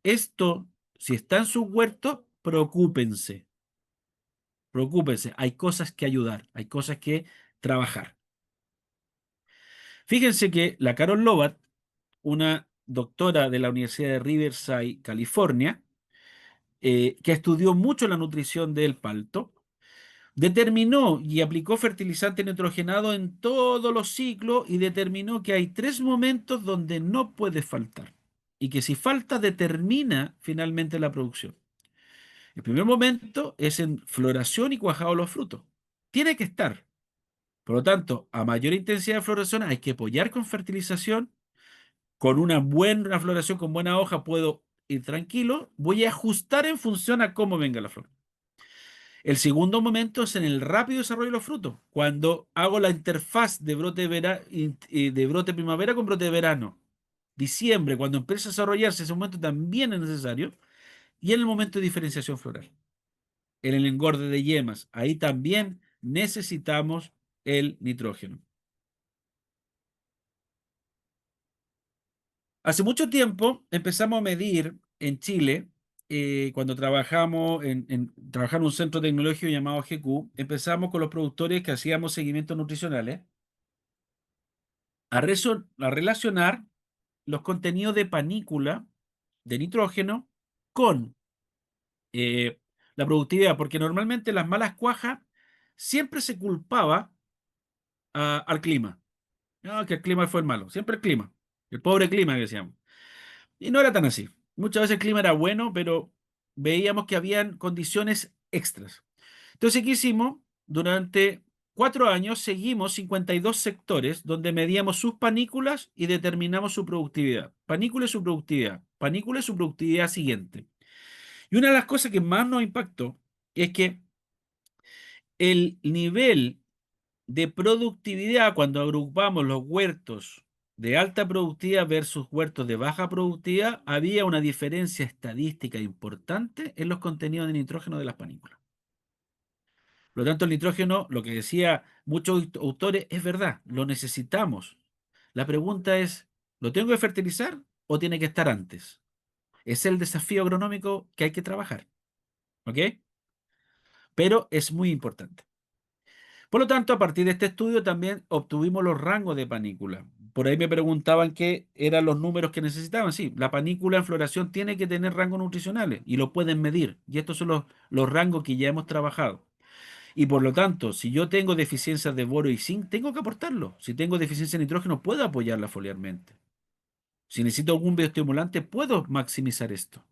Esto, si está en su huerto, preocúpense, preocúpense. Hay cosas que ayudar, hay cosas que trabajar. Fíjense que la Carol Lobat, una doctora de la Universidad de Riverside, California, que estudió mucho la nutrición del palto, determinó y aplicó fertilizante nitrogenado en todos los ciclos y determinó que hay 3 momentos donde no puede faltar y que si falta determina finalmente la producción. El primer momento es en floración y cuajado de los frutos. Tiene que estar. Por lo tanto, a mayor intensidad de floración hay que apoyar con fertilización. Con una buena floración, con buena hoja, puedo ir tranquilo. Voy a ajustar en función a cómo venga la flor. El segundo momento es en el rápido desarrollo de los frutos, cuando hago la interfaz de de brote primavera con brote de verano. Diciembre, cuando empieza a desarrollarse, ese momento también es necesario. Y en el momento de diferenciación floral, en el engorde de yemas, ahí también necesitamos el nitrógeno. Hace mucho tiempo empezamos a medir en Chile, cuando trabajamos en un centro tecnológico llamado GQ, empezamos con los productores que hacíamos seguimientos nutricionales a relacionar los contenidos de panícula de nitrógeno con eh, la productividad, porque normalmente las malas cuajas siempre se culpaba al clima. No, que el clima fue el malo, siempre el clima, el pobre clima que decíamos. Y no era tan así. Muchas veces el clima era bueno, pero veíamos que habían condiciones extras. Entonces, ¿qué hicimos? Durante 4 años seguimos 52 sectores donde medíamos sus panículas y determinamos su productividad. Panícula y su productividad. Panícula y su productividad siguiente. Y una de las cosas que más nos impactó es que el nivel de productividad cuando agrupamos los huertos de alta productividad versus huertos de baja productividad, había una diferencia estadística importante en los contenidos de nitrógeno de las panículas. Por lo tanto, el nitrógeno, lo que decía muchos autores, es verdad, lo necesitamos. La pregunta es, ¿lo tengo que fertilizar o tiene que estar antes? Es el desafío agronómico que hay que trabajar. ¿Ok? Pero es muy importante. Por lo tanto, a partir de este estudio también obtuvimos los rangos de panícula. Por ahí me preguntaban qué eran los números que necesitaban. Sí, la panícula en floración tiene que tener rangos nutricionales y lo pueden medir. Y estos son los rangos que ya hemos trabajado. Y por lo tanto, si yo tengo deficiencias de boro y zinc, tengo que aportarlo. Si tengo deficiencia de nitrógeno, puedo apoyarla foliarmente. Si necesito algún bioestimulante, puedo maximizar esto.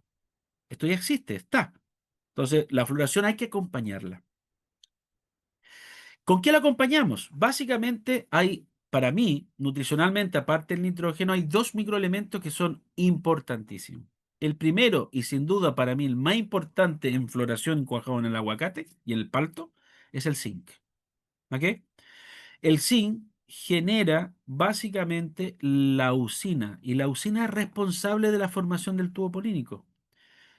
Esto ya existe, está. Entonces, la floración hay que acompañarla. ¿Con qué la acompañamos? Básicamente hay, para mí, nutricionalmente, aparte del nitrógeno, hay 2 microelementos que son importantísimos. El primero, y sin duda para mí el más importante en floración cuajado en el aguacate y en el palto, es el zinc. ¿Ok? El zinc genera básicamente la usina, y la usina es responsable de la formación del tubo polínico.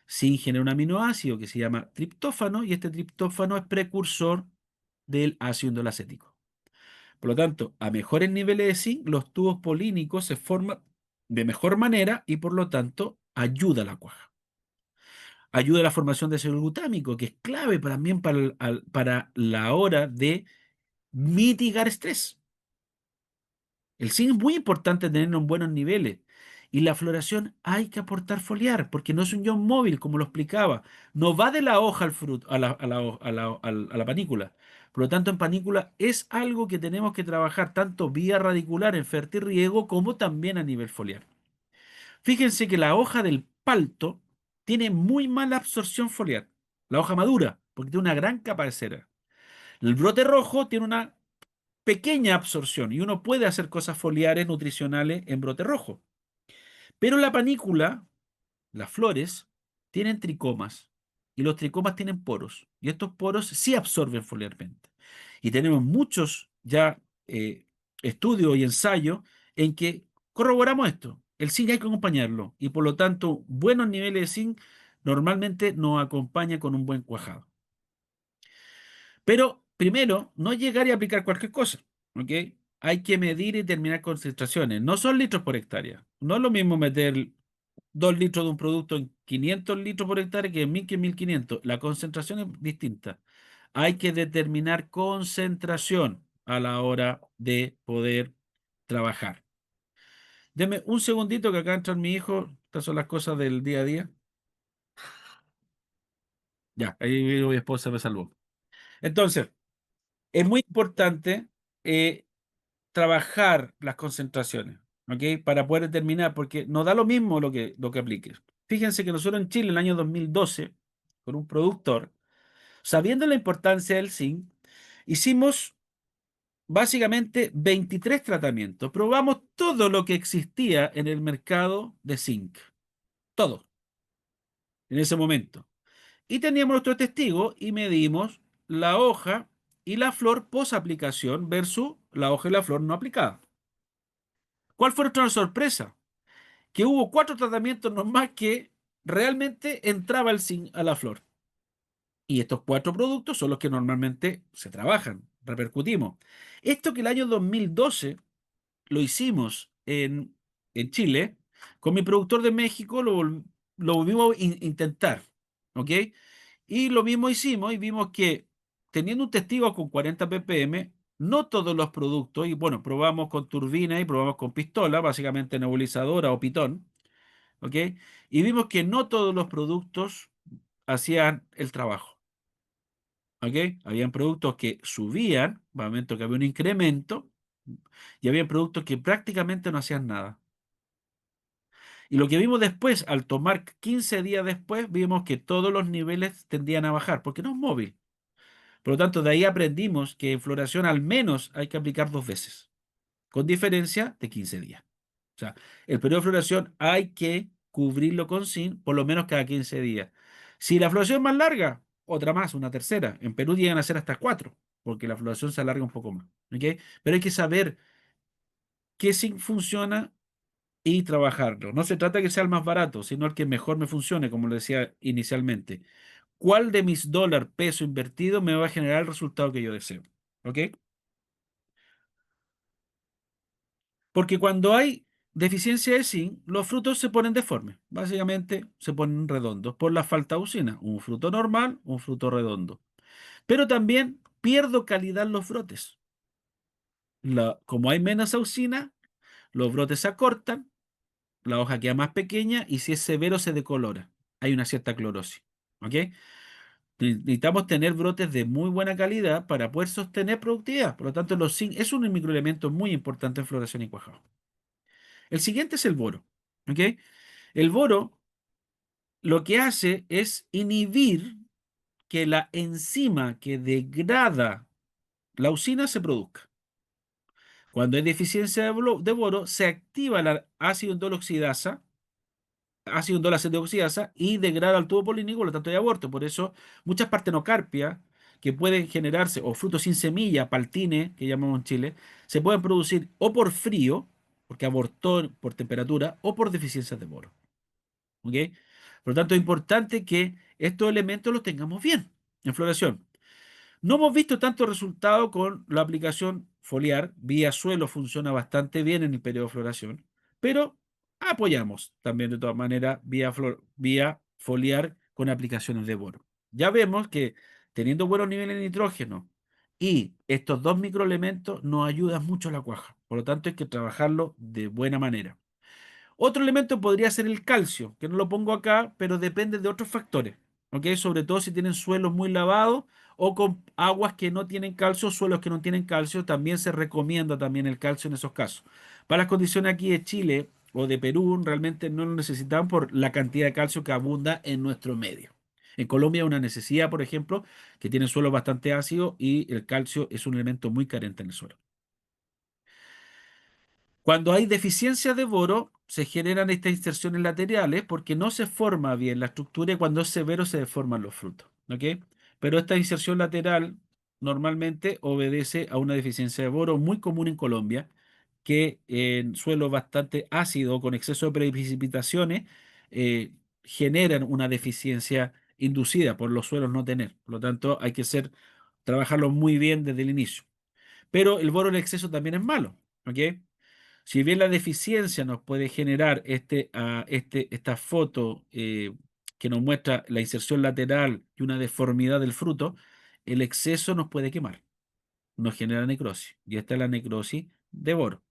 Zinc genera un aminoácido que se llama triptófano, y este triptófano es precursor del ácido indolacético. Por lo tanto, a mejores niveles de zinc, los tubos polínicos se forman de mejor manera y por lo tanto ayuda a la cuaja. Ayuda a la formación de ácido glutámico, que es clave también para la hora de mitigar estrés. El zinc es muy importante tenerlo en buenos niveles. Y la floración hay que aportar foliar, porque no es un ion móvil, como lo explicaba. No va de la hoja al fruto, a la panícula. Por lo tanto, en panícula es algo que tenemos que trabajar tanto vía radicular en fertirriego como también a nivel foliar. Fíjense que la hoja del palto tiene muy mala absorción foliar. La hoja madura, porque tiene una gran capa de cera. El brote rojo tiene una pequeña absorción y uno puede hacer cosas foliares nutricionales en brote rojo. Pero la panícula, las flores, tienen tricomas y los tricomas tienen poros y estos poros sí absorben foliarmente. Y tenemos muchos ya estudios y ensayos en que corroboramos esto. El zinc hay que acompañarlo y por lo tanto buenos niveles de zinc normalmente nos acompaña con un buen cuajado. Pero primero, no llegar y aplicar cualquier cosa, ¿ok? Hay que medir y determinar concentraciones. No son litros por hectárea. No es lo mismo meter 2 litros de un producto en 500 litros por hectárea que en 1000 que en 1500. La concentración es distinta. Hay que determinar concentración a la hora de poder trabajar. Deme un segundito que acá entra mi hijo. Estas son las cosas del día a día. Ya, ahí mi esposa me salvó. Entonces, es muy importante trabajar las concentraciones, ¿ok? Para poder determinar, porque no da lo mismo lo que apliques. Fíjense que nosotros en Chile, en el año 2012, con un productor, sabiendo la importancia del zinc, hicimos básicamente 23 tratamientos. Probamos todo lo que existía en el mercado de zinc, todo, en ese momento. Y teníamos nuestro testigo y medimos la hoja y la flor post aplicación versus la hoja y la flor no aplicada. ¿Cuál fue nuestra sorpresa? Que hubo 4 tratamientos nomás que realmente entraba el zinc a la flor. Y estos 4 productos son los que normalmente se trabajan, repercutimos. Esto que el año 2012 lo hicimos en Chile, con mi productor de México lo volvimos a intentar, ¿ok? Y lo mismo hicimos y vimos que teniendo un testigo con 40 ppm, no todos los productos, y bueno, probamos con turbina y probamos con pistola, básicamente nebulizadora o pitón, ¿ok? Y vimos que no todos los productos hacían el trabajo, ¿ok? Habían productos que subían, momento que había un incremento, y había productos que prácticamente no hacían nada. Y lo que vimos después, al tomar 15 días después, vimos que todos los niveles tendían a bajar, porque no es móvil. Por lo tanto, de ahí aprendimos que en floración al menos hay que aplicar 2 veces, con diferencia de 15 días. O sea, el periodo de floración hay que cubrirlo con zinc por lo menos cada 15 días. Si la floración es más larga, otra más, una tercera. En Perú llegan a ser hasta 4, porque la floración se alarga un poco más. ¿Ok? Pero hay que saber qué zinc funciona y trabajarlo. No se trata de que sea el más barato, sino el que mejor me funcione, como lo decía inicialmente. ¿Cuál de mis dólares peso invertido me va a generar el resultado que yo deseo? ¿Ok? Porque cuando hay deficiencia de zinc, los frutos se ponen deformes. Básicamente se ponen redondos por la falta de usina. Un fruto normal, un fruto redondo. Pero también pierdo calidad en los brotes. Como hay menos auxina, los brotes se acortan, la hoja queda más pequeña y si es severo se decolora. Hay una cierta clorosis. ¿Ok? Necesitamos tener brotes de muy buena calidad para poder sostener productividad. Por lo tanto, los zinc es un microelemento muy importante en floración y cuajado. El siguiente es el boro. ¿Ok? El boro lo que hace es inhibir que la enzima que degrada la usina se produzca. Cuando hay deficiencia de boro, se activa la ácido indoloxidasa, ácido indolaceto y degrada el tubo poliníqueo, por lo tanto hay aborto. Por eso muchas partenocarpias que pueden generarse, o frutos sin semilla, paltines, que llamamos en Chile, se pueden producir o por frío, porque abortó por temperatura, o por deficiencias de boro. ¿Ok? Por lo tanto, es importante que estos elementos los tengamos bien en floración. No hemos visto tanto resultado con la aplicación foliar. Vía suelo funciona bastante bien en el periodo de floración, pero apoyamos también de todas maneras vía foliar con aplicaciones de boro. Ya vemos que teniendo buenos niveles de nitrógeno y estos 2 microelementos nos ayudan mucho a la cuaja. Por lo tanto, hay que trabajarlo de buena manera. Otro elemento podría ser el calcio, que no lo pongo acá, pero depende de otros factores, ¿ok? Sobre todo si tienen suelos muy lavados o con aguas que no tienen calcio, suelos que no tienen calcio, también se recomienda también el calcio en esos casos. Para las condiciones aquí de Chile, o de Perú realmente no lo necesitaban por la cantidad de calcio que abunda en nuestro medio. En Colombia hay una necesidad, por ejemplo, que tiene suelo bastante ácido y el calcio es un elemento muy carente en el suelo. Cuando hay deficiencia de boro, se generan estas inserciones laterales porque no se forma bien la estructura y cuando es severo se deforman los frutos. ¿Ok? Pero esta inserción lateral normalmente obedece a una deficiencia de boro muy común en Colombia, que en suelo bastante ácido con exceso de precipitaciones eh, generan una deficiencia inducida por los suelos no tener. Por lo tanto, hay que trabajarlo muy bien desde el inicio. Pero el boro en exceso también es malo. ¿Ok? Si bien la deficiencia nos puede generar esta foto que nos muestra la inserción lateral y una deformidad del fruto, el exceso nos puede quemar, nos genera necrosis. Y esta es la necrosis de boro.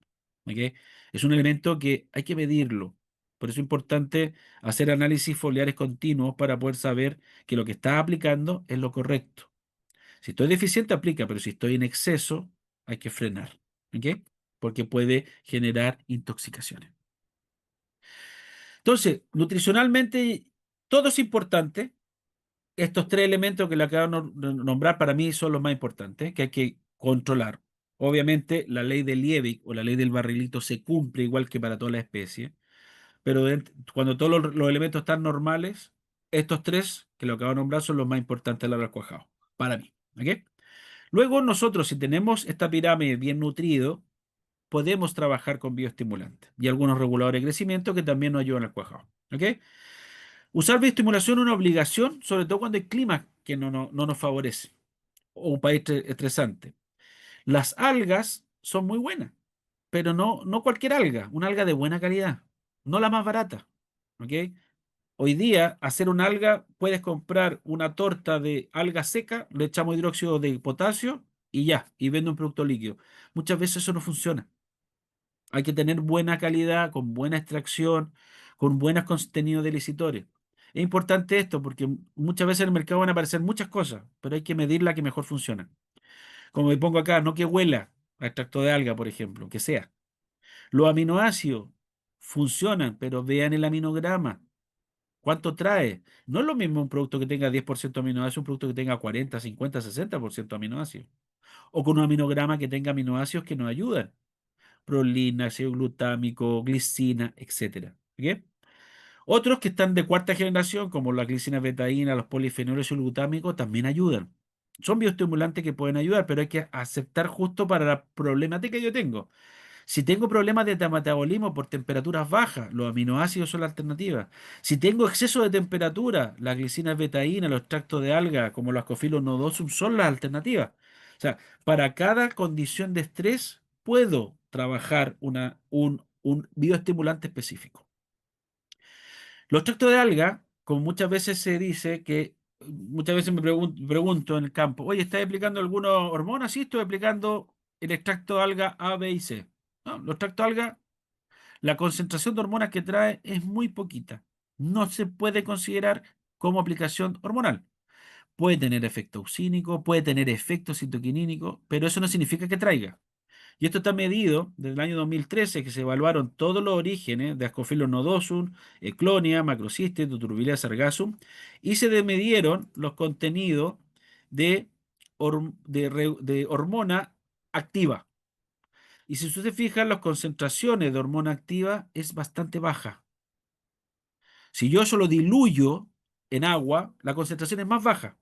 ¿Ok? Es un elemento que hay que medirlo. Por eso es importante hacer análisis foliares continuos para poder saber que lo que estás aplicando es lo correcto. Si estoy deficiente, aplica, pero si estoy en exceso, hay que frenar. ¿Ok? Porque puede generar intoxicaciones. Entonces, nutricionalmente, todo es importante. Estos tres elementos que le acabo de nombrar para mí son los más importantes, que hay que controlar. Obviamente, la ley de Liebig o la ley del barrilito se cumple igual que para todas las especies, pero cuando todos los elementos están normales, estos tres que lo acabo de nombrar son los más importantes a la hora del cuajado, para mí. ¿Ok? Luego nosotros, si tenemos esta pirámide bien nutrido, podemos trabajar con bioestimulantes y algunos reguladores de crecimiento que también nos ayudan al cuajado. ¿Ok? Usar bioestimulación es una obligación, sobre todo cuando hay clima que no nos favorece o un país estresante. Las algas son muy buenas, pero no cualquier alga, una alga de buena calidad, no la más barata. ¿Ok? Hoy día, hacer una alga, puedes comprar una torta de alga seca, le echamos hidróxido de potasio y ya, y vende un producto líquido. Muchas veces eso no funciona. Hay que tener buena calidad, con buena extracción, con buenos contenidos delicitores. Es importante esto porque muchas veces en el mercado van a aparecer muchas cosas, pero hay que medir la que mejor funciona. Como me pongo acá, no que huela a extracto de alga, por ejemplo, que sea. Los aminoácidos funcionan, pero vean el aminograma. ¿Cuánto trae? No es lo mismo un producto que tenga 10% aminoácidos, un producto que tenga 40, 50, 60% aminoácidos. O con un aminograma que tenga aminoácidos que nos ayudan. Prolina, ácido glutámico, glicina, etcétera. ¿Ok? Otros que están de cuarta generación, como la glicina betaína, los polifenoles y el glutámico, también ayudan. Son bioestimulantes que pueden ayudar, pero hay que aceptar justo para la problemática que yo tengo. Si tengo problemas de metabolismo por temperaturas bajas, los aminoácidos son la alternativa. Si tengo exceso de temperatura, la glicina betaína, los extractos de alga, como los ascofilos nodosum, son las alternativas. O sea, para cada condición de estrés puedo trabajar un bioestimulante específico. Los extractos de alga, como muchas veces se dice que, muchas veces pregunto en el campo, oye, ¿estás aplicando alguna hormona? Sí, estoy aplicando el extracto de alga A, B y C. No, los extractos de alga, la concentración de hormonas que trae es muy poquita. No se puede considerar como aplicación hormonal. Puede tener efecto auxínico, puede tener efecto citoquinínico, pero eso no significa que traiga. Y esto está medido desde el año 2013, que se evaluaron todos los orígenes de Ascophyllus nodosum, Eclonia, Macrocystis, Tuturbinea sargassum, y se midieron los contenidos de hormona activa. Y si usted se fija, las concentraciones de hormona activa es bastante baja. Si yo solo diluyo en agua, la concentración es más baja.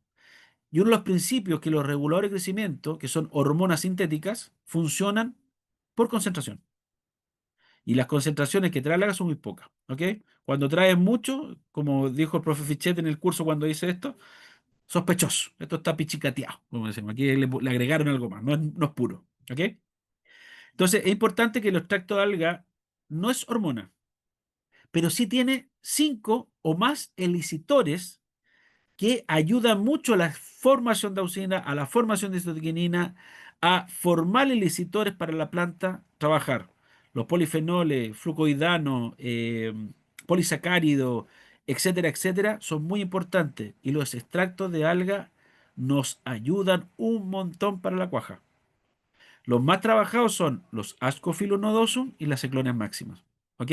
Y uno de los principios que los reguladores de crecimiento, que son hormonas sintéticas, funcionan por concentración. Y las concentraciones que trae la alga son muy pocas. ¿Ok? Cuando trae mucho, como dijo el profe Fichet en el curso cuando dice esto, sospechoso. Esto está pichicateado, como decimos. Aquí le agregaron algo más, no es puro. ¿Ok? Entonces, es importante que el extracto de alga no es hormona, pero sí tiene 5 o más elicitores que ayudan mucho a la formación de auxina, a la formación de citoquinina, a formar elicitores para la planta trabajar. Los polifenoles, flucoidanos, polisacáridos, etcétera, etcétera, son muy importantes y los extractos de alga nos ayudan un montón para la cuaja. Los más trabajados son los Ascophyllus nodosum y las Ceclonias máximas. ¿Ok?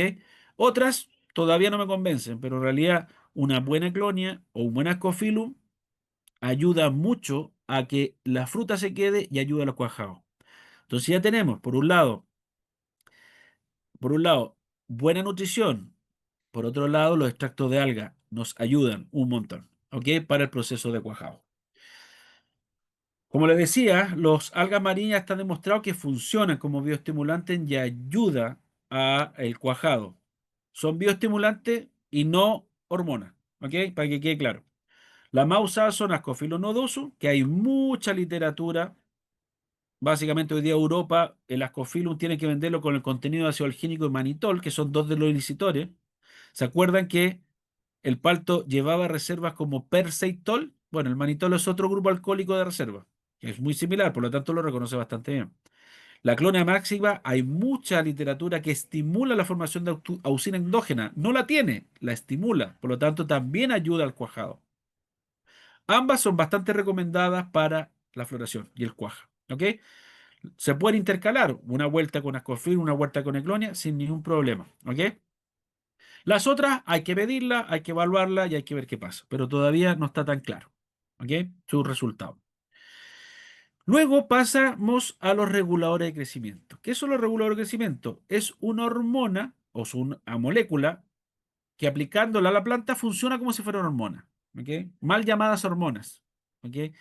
Otras todavía no me convencen, pero en realidad una buena clonia o un buen ascophyllum ayuda mucho a que la fruta se quede y ayuda a los cuajados. Entonces ya tenemos, por un lado, buena nutrición. Por otro lado, los extractos de alga nos ayudan un montón, ¿ok? Para el proceso de cuajado. Como les decía, los algas marinas están demostrado que funcionan como bioestimulantes y ayuda al cuajado. Son bioestimulantes y no hormonas, ¿ok? Para que quede claro. Las más usadas son Ascophyllus nodosus, que hay mucha literatura. Básicamente hoy día Europa, el Ascophyllum tiene que venderlo con el contenido de ácido algínico y manitol, que son dos de los ilicitores. ¿Se acuerdan que el palto llevaba reservas como perceitol? Bueno, el manitol es otro grupo alcohólico de reserva, que es muy similar, por lo tanto lo reconoce bastante bien. La clona máxima, hay mucha literatura que estimula la formación de auxina endógena. No la tiene, la estimula, por lo tanto también ayuda al cuajado. Ambas son bastante recomendadas para la floración y el cuaja, ¿ok? Se pueden intercalar una vuelta con ascofil, una vuelta con eclonia sin ningún problema, ¿ok? Las otras hay que medirlas, hay que evaluarlas y hay que ver qué pasa, pero todavía no está tan claro, ¿ok? Su resultado. Luego pasamos a los reguladores de crecimiento. ¿Qué son los reguladores de crecimiento? Es una hormona o es una molécula que aplicándola a la planta funciona como si fuera una hormona, ¿ok? Mal llamadas hormonas, ¿ok?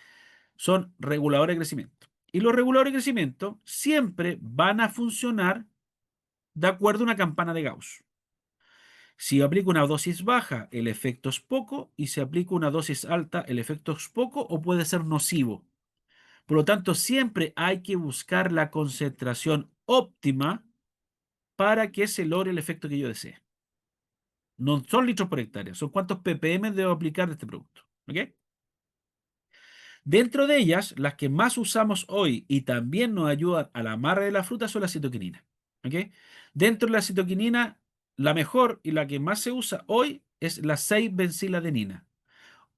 Son reguladores de crecimiento. Y los reguladores de crecimiento siempre van a funcionar de acuerdo a una campana de Gauss. Si aplico una dosis baja, el efecto es poco, y si aplico una dosis alta, el efecto es poco o puede ser nocivo. Por lo tanto, siempre hay que buscar la concentración óptima para que se logre el efecto que yo desee. No son litros por hectárea, son cuántos ppm debo aplicar de este producto. ¿Ok? Dentro de ellas, las que más usamos hoy y también nos ayudan al amarre de la fruta son la citoquinina. ¿Ok? Dentro de la citoquinina, la mejor y la que más se usa hoy es la 6-benciladenina.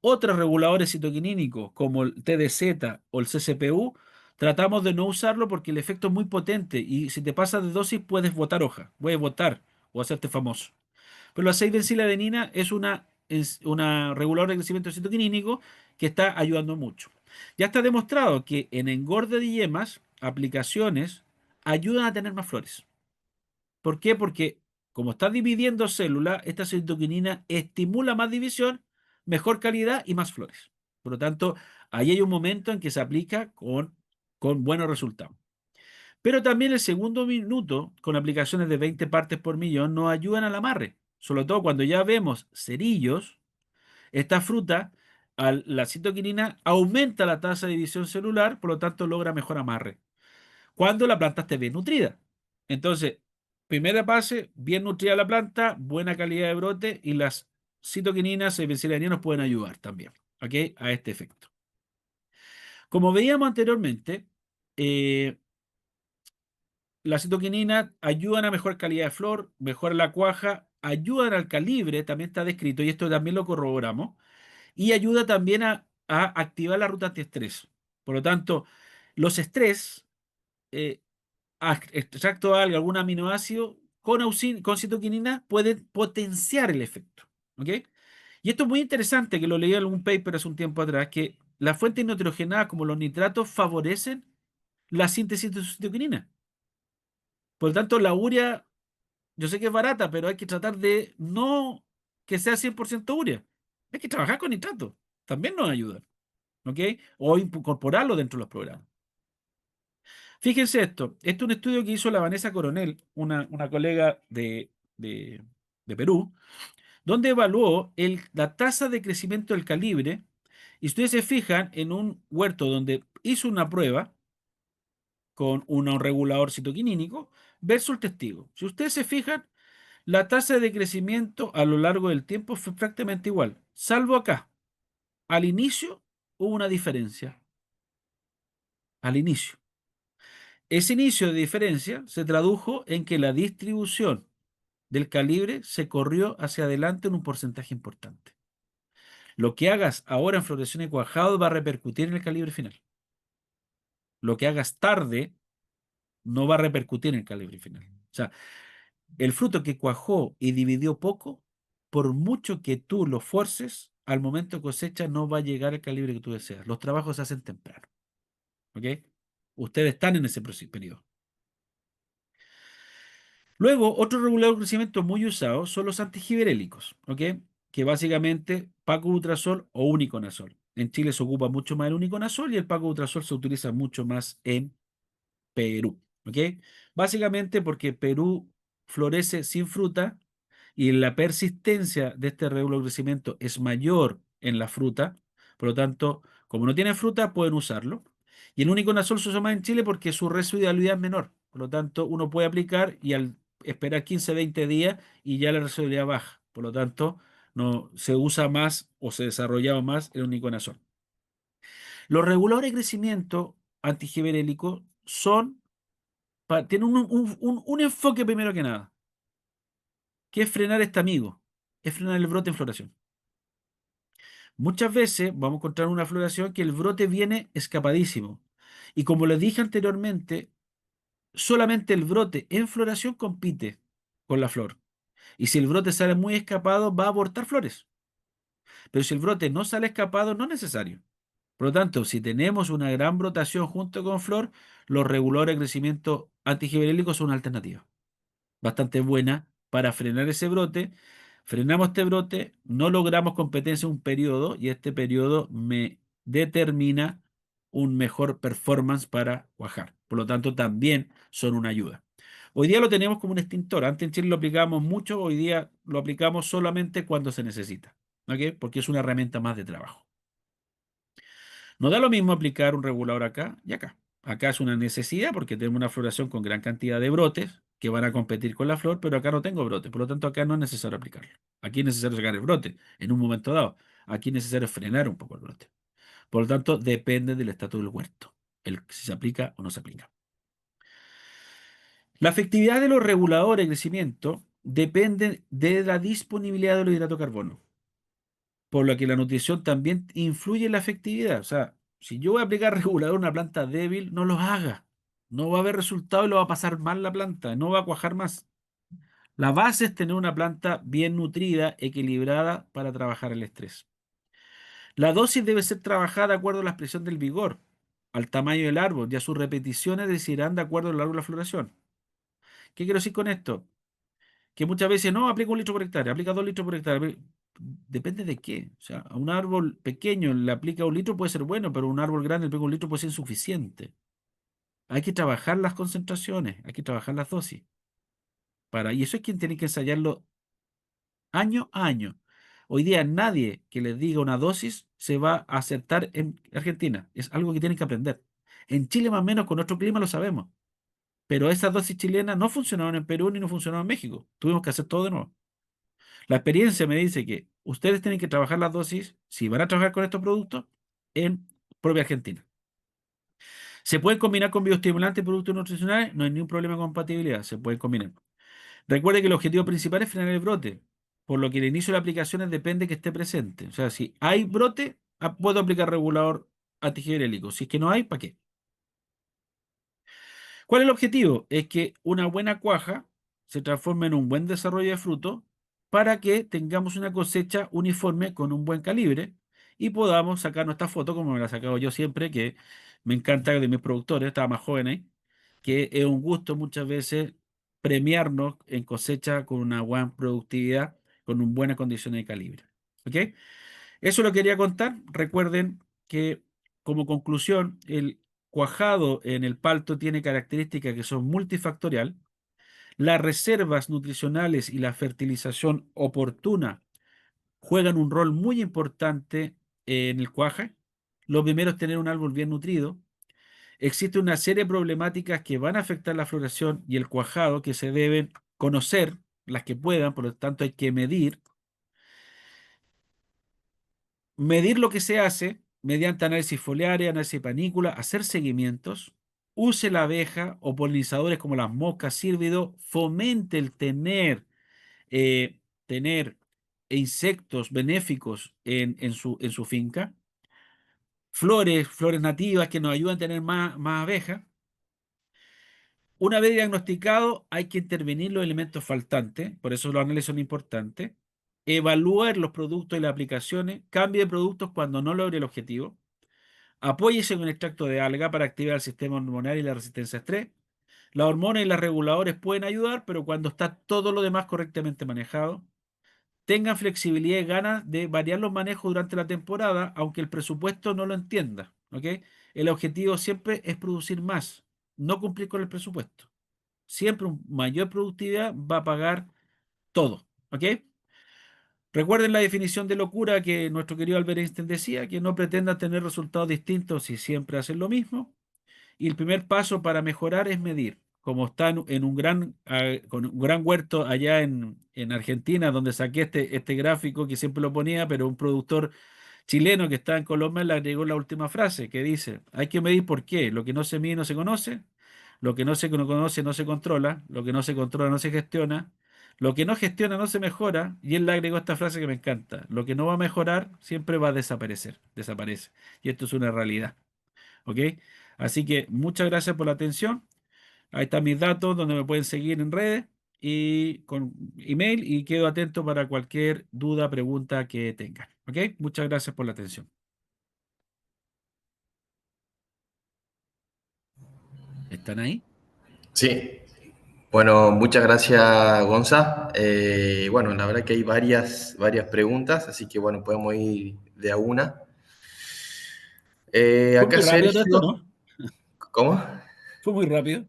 Otros reguladores citoquinínicos como el TDZ o el CCPU, tratamos de no usarlo porque el efecto es muy potente y si te pasas de dosis puedes botar hoja, puedes botar o hacerte famoso. Pero la 6-benciladenina es una regulador de crecimiento citoquinínico que está ayudando mucho. Ya está demostrado que en engorde de yemas, aplicaciones ayudan a tener más flores. ¿Por qué? Porque como está dividiendo células, esta citoquinina estimula más división, mejor calidad y más flores. Por lo tanto, ahí hay un momento en que se aplica con buenos resultados. Pero también el segundo minuto, con aplicaciones de 20 partes por millón, nos ayudan al amarre. Sobre todo cuando ya vemos cerillos, esta fruta, la citoquinina aumenta la tasa de división celular, por lo tanto logra mejor amarre cuando la planta esté bien nutrida. Entonces, primera fase, bien nutrida la planta, buena calidad de brote y las citoquininas y bencilaninas nos pueden ayudar también, ¿ok? A este efecto. Como veíamos anteriormente, eh, las citoquininas ayudan a mejor calidad de flor, mejoran la cuaja, ayudan al calibre, también está descrito y esto también lo corroboramos, y ayuda también a activar la ruta antiestrés. Por lo tanto, los estrés eh, extracto de alga, algún aminoácido con citoquinina pueden potenciar el efecto. ¿Ok? Y esto es muy interesante, que lo leí en algún paper hace un tiempo atrás, que las fuentes no nitrogenadas como los nitratos favorecen la síntesis de citoquinina. Por lo tanto, la urea, yo sé que es barata, pero hay que tratar de no que sea 100% urea. Hay que trabajar con nitratos. También nos ayuda. ¿Ok? O incorporarlo dentro de los programas. Fíjense esto. Esto es un estudio que hizo la Vanessa Coronel, una colega de Perú, donde evaluó la tasa de crecimiento del calibre. Y ustedes se fijan en un huerto donde hizo una prueba con un regulador citoquinínico versus el testigo. Si ustedes se fijan, la tasa de crecimiento a lo largo del tiempo fue prácticamente igual, salvo acá. Al inicio hubo una diferencia. Al inicio. Ese inicio de diferencia se tradujo en que la distribución del calibre se corrió hacia adelante en un porcentaje importante. Lo que hagas ahora en floración y cuajado va a repercutir en el calibre final. Lo que hagas tarde no va a repercutir en el calibre final. O sea, El fruto que cuajó y dividió poco, por mucho que tú lo fuerces, al momento de cosecha no va a llegar al calibre que tú deseas. Los trabajos se hacen temprano. ¿Ok? Ustedes están en ese periodo. Luego, otro regulador de crecimiento muy usado son los antigiberélicos, ¿ok? Que básicamente pacobutrasol o uniconazol. En Chile se ocupa mucho más el uniconazol y el pacobutrasol se utiliza mucho más en Perú, ¿ok? Básicamente porque Perú florece sin fruta y la persistencia de este regulador de crecimiento es mayor en la fruta, por lo tanto, como no tiene fruta, pueden usarlo. Y el único nasol se usa más en Chile porque su residualidad es menor, por lo tanto, uno puede aplicar y al esperar 15, 20 días y ya la residualidad baja, por lo tanto, no se usa más o se desarrollaba más el uniconazol. Los reguladores de crecimiento antigiberélicos tienen un enfoque primero que nada, que es frenar este amigo, es frenar el brote en floración. Muchas veces vamos a encontrar una floración que el brote viene escapadísimo. Y como les dije anteriormente, solamente el brote en floración compite con la flor. Y si el brote sale muy escapado, va a abortar flores. Pero si el brote no sale escapado, no es necesario. Por lo tanto, si tenemos una gran brotación junto con flor, los reguladores de crecimiento antigiberélicos son una alternativa bastante buena para frenar ese brote. Frenamos este brote, no logramos competencia en un periodo y este periodo me determina un mejor performance para cuajar. Por lo tanto, también son una ayuda. Hoy día lo tenemos como un extintor. Antes en Chile lo aplicábamos mucho, hoy día lo aplicamos solamente cuando se necesita, ¿ok? Porque es una herramienta más de trabajo. No da lo mismo aplicar un regulador acá y acá. Acá es una necesidad porque tenemos una floración con gran cantidad de brotes que van a competir con la flor, pero acá no tengo brote. Por lo tanto, acá no es necesario aplicarlo. Aquí es necesario sacar el brote en un momento dado. Aquí es necesario frenar un poco el brote. Por lo tanto, depende del estatus del huerto, si se aplica o no se aplica. La efectividad de los reguladores de crecimiento depende de la disponibilidad de los hidratos de carbono, por lo que la nutrición también influye en la efectividad. O sea, si yo voy a aplicar regulador a una planta débil, no lo haga. No va a haber resultado y lo va a pasar mal la planta, no va a cuajar más. La base es tener una planta bien nutrida, equilibrada para trabajar el estrés. La dosis debe ser trabajada de acuerdo a la expresión del vigor, al tamaño del árbol y a sus repeticiones decidirán de acuerdo al largo de la floración. ¿Qué quiero decir con esto? Que muchas veces no aplica 1 litro por hectárea, aplica 2 litros por hectárea. Depende de qué. O sea, a un árbol pequeño le aplica 1 litro puede ser bueno, pero a un árbol grande le aplica 1 litro puede ser insuficiente. Hay que trabajar las concentraciones, hay que trabajar las dosis. Y eso es quien tiene que ensayarlo año a año. Hoy día nadie que les diga una dosis se va a aceptar en Argentina. Es algo que tienen que aprender. En Chile más o menos con nuestro clima lo sabemos. Pero esas dosis chilenas no funcionaron en Perú ni no funcionaron en México. Tuvimos que hacer todo de nuevo. La experiencia me dice que ustedes tienen que trabajar las dosis, si van a trabajar con estos productos, en propia Argentina. ¿Se pueden combinar con bioestimulantes y productos nutricionales? No hay ningún problema de compatibilidad, se pueden combinar. Recuerde que el objetivo principal es frenar el brote, por lo que el inicio de las aplicaciones depende que esté presente. O sea, si hay brote, puedo aplicar regulador antigiberélico. Si es que no hay, ¿para qué? ¿Cuál es el objetivo? Es que una buena cuaja se transforme en un buen desarrollo de fruto para que tengamos una cosecha uniforme con un buen calibre y podamos sacar nuestra foto, como me la he sacado yo siempre, que me encanta de mis productores, estaba más joven ahí, que es un gusto muchas veces premiarnos en cosecha con una buena productividad, con una buena condición de calibre. ¿Ok? Eso lo quería contar. Recuerden que como conclusión, el cuajado en el palto tiene características que son multifactorial. Las reservas nutricionales y la fertilización oportuna juegan un rol muy importante en el cuaje. Lo primero es tener un árbol bien nutrido. Existe una serie de problemáticas que van a afectar la floración y el cuajado que se deben conocer, las que puedan, por lo tanto hay que medir lo que se hace mediante análisis foliares, análisis de panícula, hacer seguimientos, use la abeja o polinizadores como las moscas, círvido, fomente el tener insectos benéficos en su finca, flores nativas que nos ayudan a tener más abejas. Una vez diagnosticado, hay que intervenir los elementos faltantes, por eso los análisis son importantes, evaluar los productos y las aplicaciones, cambie de productos cuando no logre el objetivo, apóyese con extracto de alga para activar el sistema hormonal y la resistencia a estrés. Las hormonas y los reguladores pueden ayudar, pero cuando está todo lo demás correctamente manejado, tengan flexibilidad y ganas de variar los manejos durante la temporada, aunque el presupuesto no lo entienda, ¿ok? El objetivo siempre es producir más, no cumplir con el presupuesto. Siempre una mayor productividad va a pagar todo, ¿ok? Recuerden la definición de locura que nuestro querido Albert Einstein decía, que no pretendan tener resultados distintos si siempre hacen lo mismo. Y el primer paso para mejorar es medir. Como está en un con un gran huerto allá en Argentina, donde saqué este gráfico que siempre lo ponía, pero un productor chileno que está en Colombia le agregó la última frase que dice, hay que medir por qué. Lo que no se mide no se conoce, lo que no se conoce no se controla, lo que no se controla no se gestiona, lo que no gestiona no se mejora, y él le agregó esta frase que me encanta, lo que no va a mejorar siempre va a desaparecer, desaparece. Y esto es una realidad. ¿Ok? Así que muchas gracias por la atención. Ahí están mis datos donde me pueden seguir en redes y con email y quedo atento para cualquier duda, pregunta que tengan. ¿Ok? Muchas gracias por la atención. ¿Están ahí? Sí. Bueno, muchas gracias, Gonza. Bueno, la verdad que hay varias preguntas, así que bueno, podemos ir de a una. Fue Acá muy rápido todo esto, Sergio, ¿no? ¿cómo? Fue muy rápido.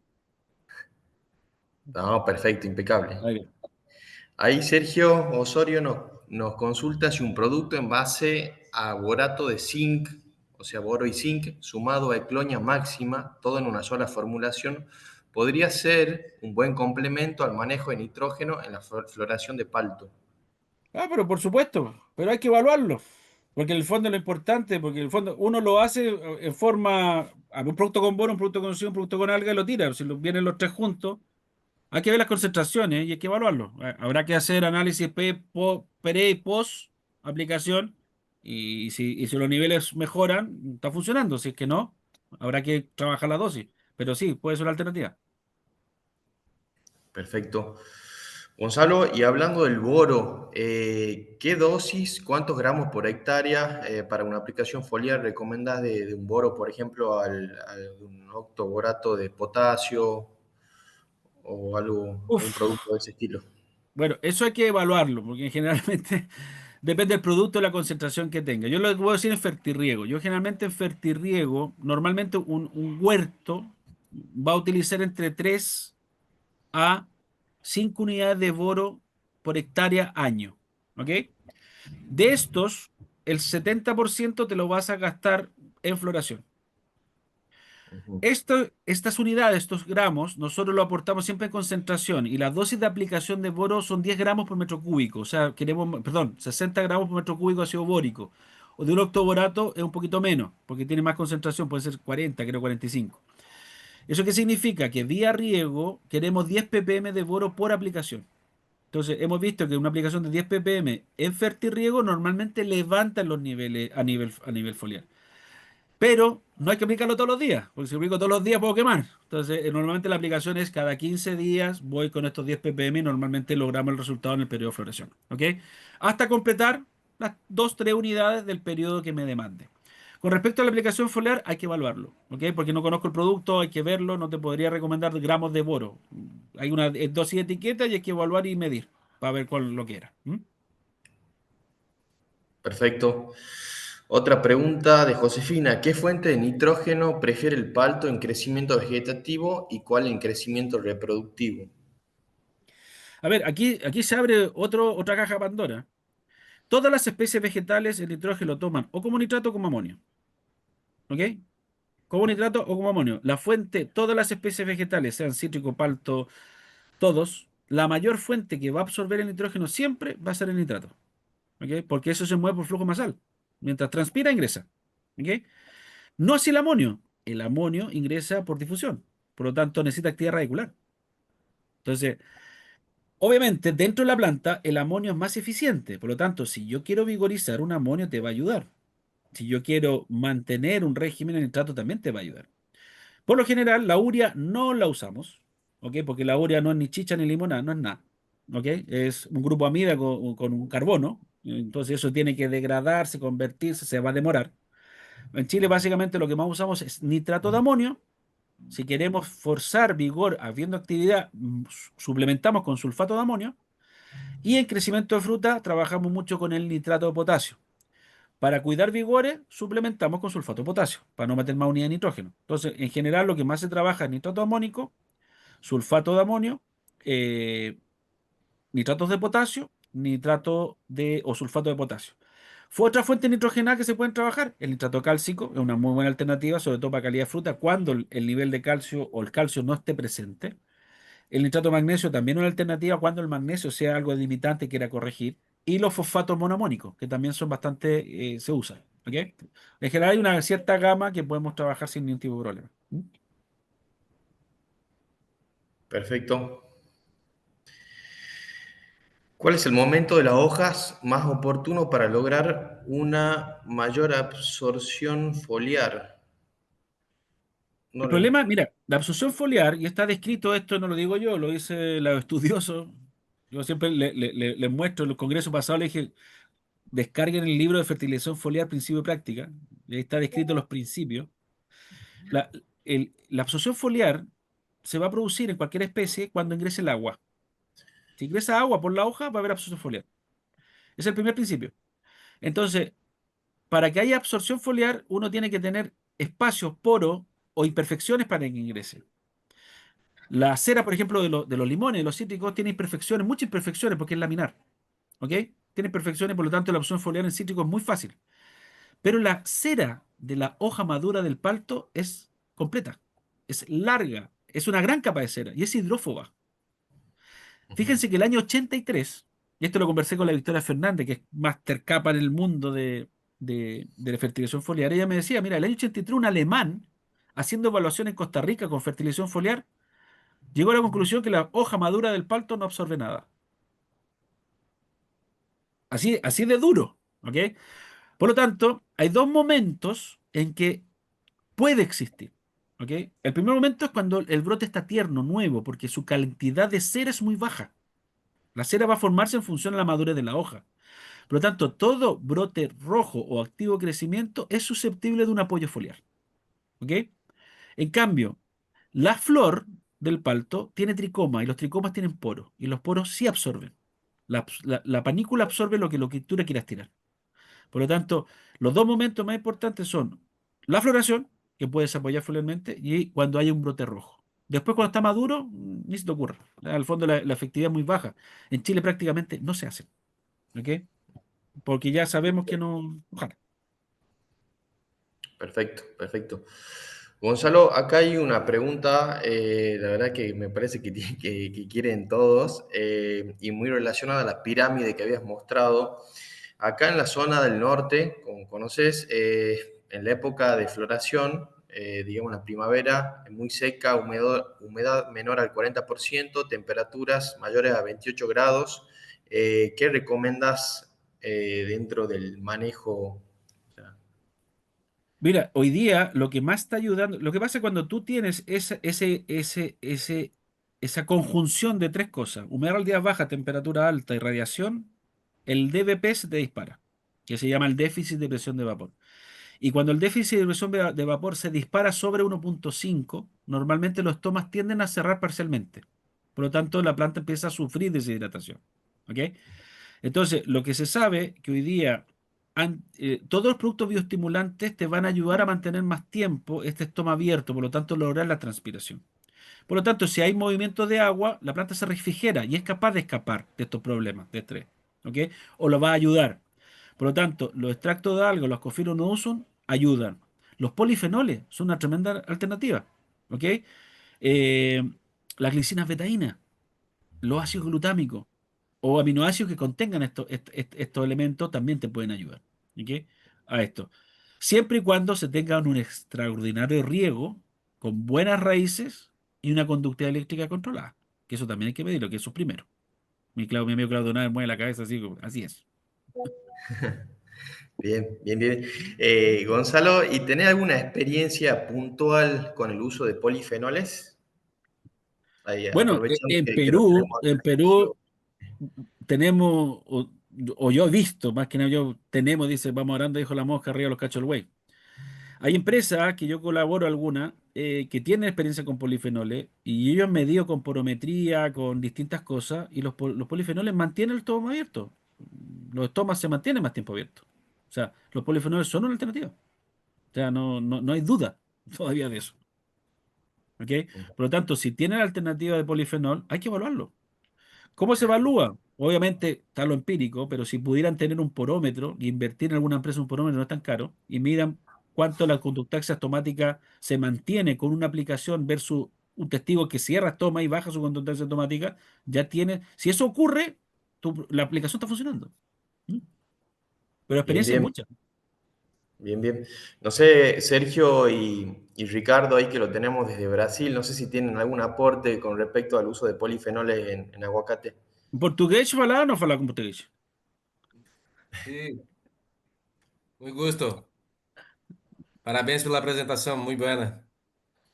No, perfecto, impecable. Ahí bien. Ahí Sergio Osorio nos consulta si un producto en base a borato de zinc, o sea, boro y zinc, sumado a ecloña máxima, todo en una sola formulación, podría ser un buen complemento al manejo de nitrógeno en la floración de palto. Ah, pero por supuesto, pero hay que evaluarlo. Porque en el fondo es lo importante, porque en el fondo uno lo hace en forma, un producto con boro, un producto con zinc, un producto con alga y lo tira. Si vienen los tres juntos, hay que ver las concentraciones y hay que evaluarlo. Habrá que hacer análisis pre y post aplicación y si los niveles mejoran, está funcionando. Si es que no, habrá que trabajar la dosis. Pero sí, puede ser una alternativa. Perfecto. Gonzalo, y hablando del boro, ¿qué dosis, cuántos gramos por hectárea para una aplicación foliar recomendás de un boro, por ejemplo, un octoborato de potasio o algún producto de Uf. ese estilo? Bueno, eso hay que evaluarlo, porque generalmente depende del producto y la concentración que tenga. Yo lo que voy a decir en fertirriego. Yo generalmente en fertirriego, normalmente un huerto va a utilizar entre 3 a 5 unidades de boro por hectárea año. ¿Ok? De estos, el 70% te lo vas a gastar en floración. Ujú. Estas unidades, estos gramos, nosotros lo aportamos siempre en concentración y la dosis de aplicación de boro son 10 gramos por metro cúbico, o sea, perdón, 60 gramos por metro cúbico de ácido bórico. O de un octoborato es un poquito menos, porque tiene más concentración, puede ser 40, creo 45. ¿Eso qué significa? Que vía riego queremos 10 ppm de boro por aplicación. Entonces, hemos visto que una aplicación de 10 ppm en fertirriego normalmente levanta los niveles a nivel foliar. Pero no hay que aplicarlo todos los días, porque si lo aplico todos los días puedo quemar. Entonces, normalmente la aplicación es cada 15 días, voy con estos 10 ppm y normalmente logramos el resultado en el periodo de floración. ¿Ok? Hasta completar las 2-3 unidades del periodo que me demande. Con respecto a la aplicación foliar, hay que evaluarlo, ¿ok? Porque no conozco el producto, hay que verlo, no te podría recomendar gramos de boro. Hay una dosis de etiqueta y hay que evaluar y medir para ver cuál lo que era. ¿Mm? Perfecto. Otra pregunta de Josefina. ¿Qué fuente de nitrógeno prefiere el palto en crecimiento vegetativo y cuál en crecimiento reproductivo? A ver, aquí se abre otra caja Pandora. Todas las especies vegetales el nitrógeno lo toman o como nitrato o como amonio. ¿Ok? Como nitrato o como amonio. La fuente, todas las especies vegetales, sean cítrico, palto, todos, la mayor fuente que va a absorber el nitrógeno siempre va a ser el nitrato. ¿Ok? Porque eso se mueve por flujo nasal. Mientras transpira, ingresa. ¿Ok? No así el amonio. El amonio ingresa por difusión. Por lo tanto, necesita actividad radicular. Entonces, obviamente, dentro de la planta, el amonio es más eficiente. Por lo tanto, si yo quiero vigorizar, un amonio te va a ayudar. Si yo quiero mantener un régimen, el nitrato también te va a ayudar. Por lo general, la urea no la usamos. ¿ok? Porque la urea no es ni chicha ni limonada, no es nada, ¿ok? Es un grupo amida con un carbono, entonces eso tiene que degradarse, convertirse, se va a demorar. En Chile básicamente lo que más usamos es nitrato de amonio. Si queremos forzar vigor habiendo actividad, suplementamos con sulfato de amonio. Y en crecimiento de fruta trabajamos mucho con el nitrato de potasio. Para cuidar vigores, suplementamos con sulfato de potasio, para no meter más unidad de nitrógeno. Entonces, en general, lo que más se trabaja es nitrato amónico, sulfato de amonio, eh, nitratos de potasio, o sulfato de potasio. Fue otra fuente nitrogenada que se pueden trabajar. El nitrato cálcico es una muy buena alternativa, sobre todo para calidad de fruta, cuando el nivel de calcio o el calcio no esté presente. El nitrato de magnesio también es una alternativa cuando el magnesio sea algo limitante y quiera corregir. Y los fosfatos monoamónicos, que también son bastante, se usan. ¿Ok? En general hay una cierta gama que podemos trabajar sin ningún tipo de problema. ¿Mm? Perfecto. ¿Cuál es el momento de las hojas más oportuno para lograr una mayor absorción foliar? No El le- problema, mira, la absorción foliar, y está descrito esto, no lo digo yo, lo dice los estudiosos. Yo siempre les muestro, en los congresos pasados les dije, descarguen el libro de fertilización foliar, principio y práctica, y ahí está descrito los principios. La, la absorción foliar se va a producir en cualquier especie cuando ingrese el agua. Si ingresa agua por la hoja, va a haber absorción foliar. Ese es el primer principio. Entonces, para que haya absorción foliar, uno tiene que tener espacios, poros o imperfecciones para que ingrese. La cera, por ejemplo, de los limones, de los cítricos, tiene imperfecciones, muchas imperfecciones porque es laminar. ¿Ok? Tiene imperfecciones, por lo tanto, la absorción foliar en cítrico es muy fácil. Pero la cera de la hoja madura del palto es completa, es larga, es una gran capa de cera y es hidrófoba. Ujú. Fíjense que el año 83, y esto lo conversé con la Victoria Fernández, que es master capa en el mundo de la fertilización foliar, ella me decía, mira, el año 83 un alemán, haciendo evaluación en Costa Rica con fertilización foliar, llegó a la conclusión que la hoja madura del palto no absorbe nada. Así de duro, ¿ok? Por lo tanto, hay dos momentos en que puede existir, ¿ok? El primer momento es cuando el brote está tierno, nuevo, porque su cantidad de cera es muy baja. La cera va a formarse en función a la madurez de la hoja. Por lo tanto, todo brote rojo o activo crecimiento es susceptible de un apoyo foliar. ¿Ok? En cambio, la flor del palto tiene tricoma y los tricomas tienen poros y los poros sí absorben. La panícula absorbe lo que tú le quieras tirar. Por lo tanto, los dos momentos más importantes son la floración, que puedes apoyar foliarmente, y cuando hay un brote rojo. Después, cuando está maduro, ni se te ocurra. Al fondo, la efectividad es muy baja. En Chile prácticamente no se hace. ¿Ok? Porque ya sabemos que no. Ojalá. Perfecto, perfecto. Gonzalo, acá hay una pregunta, la verdad que me parece que, que quieren todos, y muy relacionada a la pirámide que habías mostrado. Acá en la zona del norte, como conoces, en la época de floración, digamos la primavera, muy seca, humedad menor al 40%, temperaturas mayores a 28 grados. ¿Qué recomiendas dentro del manejo? Mira, hoy día lo que más está ayudando, lo que pasa cuando tú tienes esa conjunción de tres cosas, humedad al día baja, temperatura alta y radiación, el DVP se te dispara, que se llama el déficit de presión de vapor. Y cuando el déficit de presión de vapor se dispara sobre 1,5, normalmente los tomas tienden a cerrar parcialmente. Por lo tanto, la planta empieza a sufrir deshidratación. ¿Ok? Entonces, lo que se sabe que hoy día todos los productos bioestimulantes te van a ayudar a mantener más tiempo este estoma abierto, por lo tanto, lograr la transpiración. Por lo tanto, si hay movimiento de agua, la planta se refrigera y es capaz de escapar de estos problemas de estrés. ¿Ok? O lo va a ayudar. Por lo tanto, los extractos de alga, los cofinos no usan, ayudan. Los polifenoles son una tremenda alternativa. ¿Ok? Eh, las glicinas betaínas, los ácidos glutámicos o aminoácidos que contengan estos elementos también te pueden ayudar. ¿Ok? A esto. Siempre y cuando se tenga un extraordinario riego con buenas raíces y una conductividad eléctrica controlada. Que eso también hay que medirlo, que eso es primero. Mi amigo Claudio Nave mueve la cabeza así, así es. Bien, bien, bien. Gonzalo, ¿y tenés alguna experiencia puntual con el uso de polifenoles? Ahí, Bueno, aprovechando que lo tenemos acá En en el Perú estudio. tenemos, o yo he visto, más que nada yo tenemos, dice, vamos orando, dijo la mosca, arriba los cachos del güey. Hay empresas que yo colaboro alguna que tienen experiencia con polifenoles y ellos han medido con porometría, con distintas cosas y los polifenoles mantienen el estómago abierto. Los estómagos se mantienen más tiempo abiertos. O sea, los polifenoles son una alternativa. O sea, no hay duda todavía de eso. ¿Ok? Por lo tanto, si tienen alternativa de polifenol, hay que evaluarlo. ¿Cómo se evalúa? Obviamente está lo empírico, pero si pudieran tener un porómetro y invertir en alguna empresa un porómetro no es tan caro y miran cuánto la conductaxia estomática se mantiene con una aplicación versus un testigo que cierra estoma y baja su conductaxia estomática, ya tiene, si eso ocurre, la aplicación está funcionando. ¿Mm? Pero Bien, experiencia hay bien, mucha. bien, bien. No sé, Sergio y Ricardo, ahí que lo tenemos desde Brasil, no sé si tienen algún aporte con respecto al uso de polifenoles en aguacate. ¿En portugués falar ou não falar com português? Sí, muy gusto. Parabéns pela apresentação, muy buena.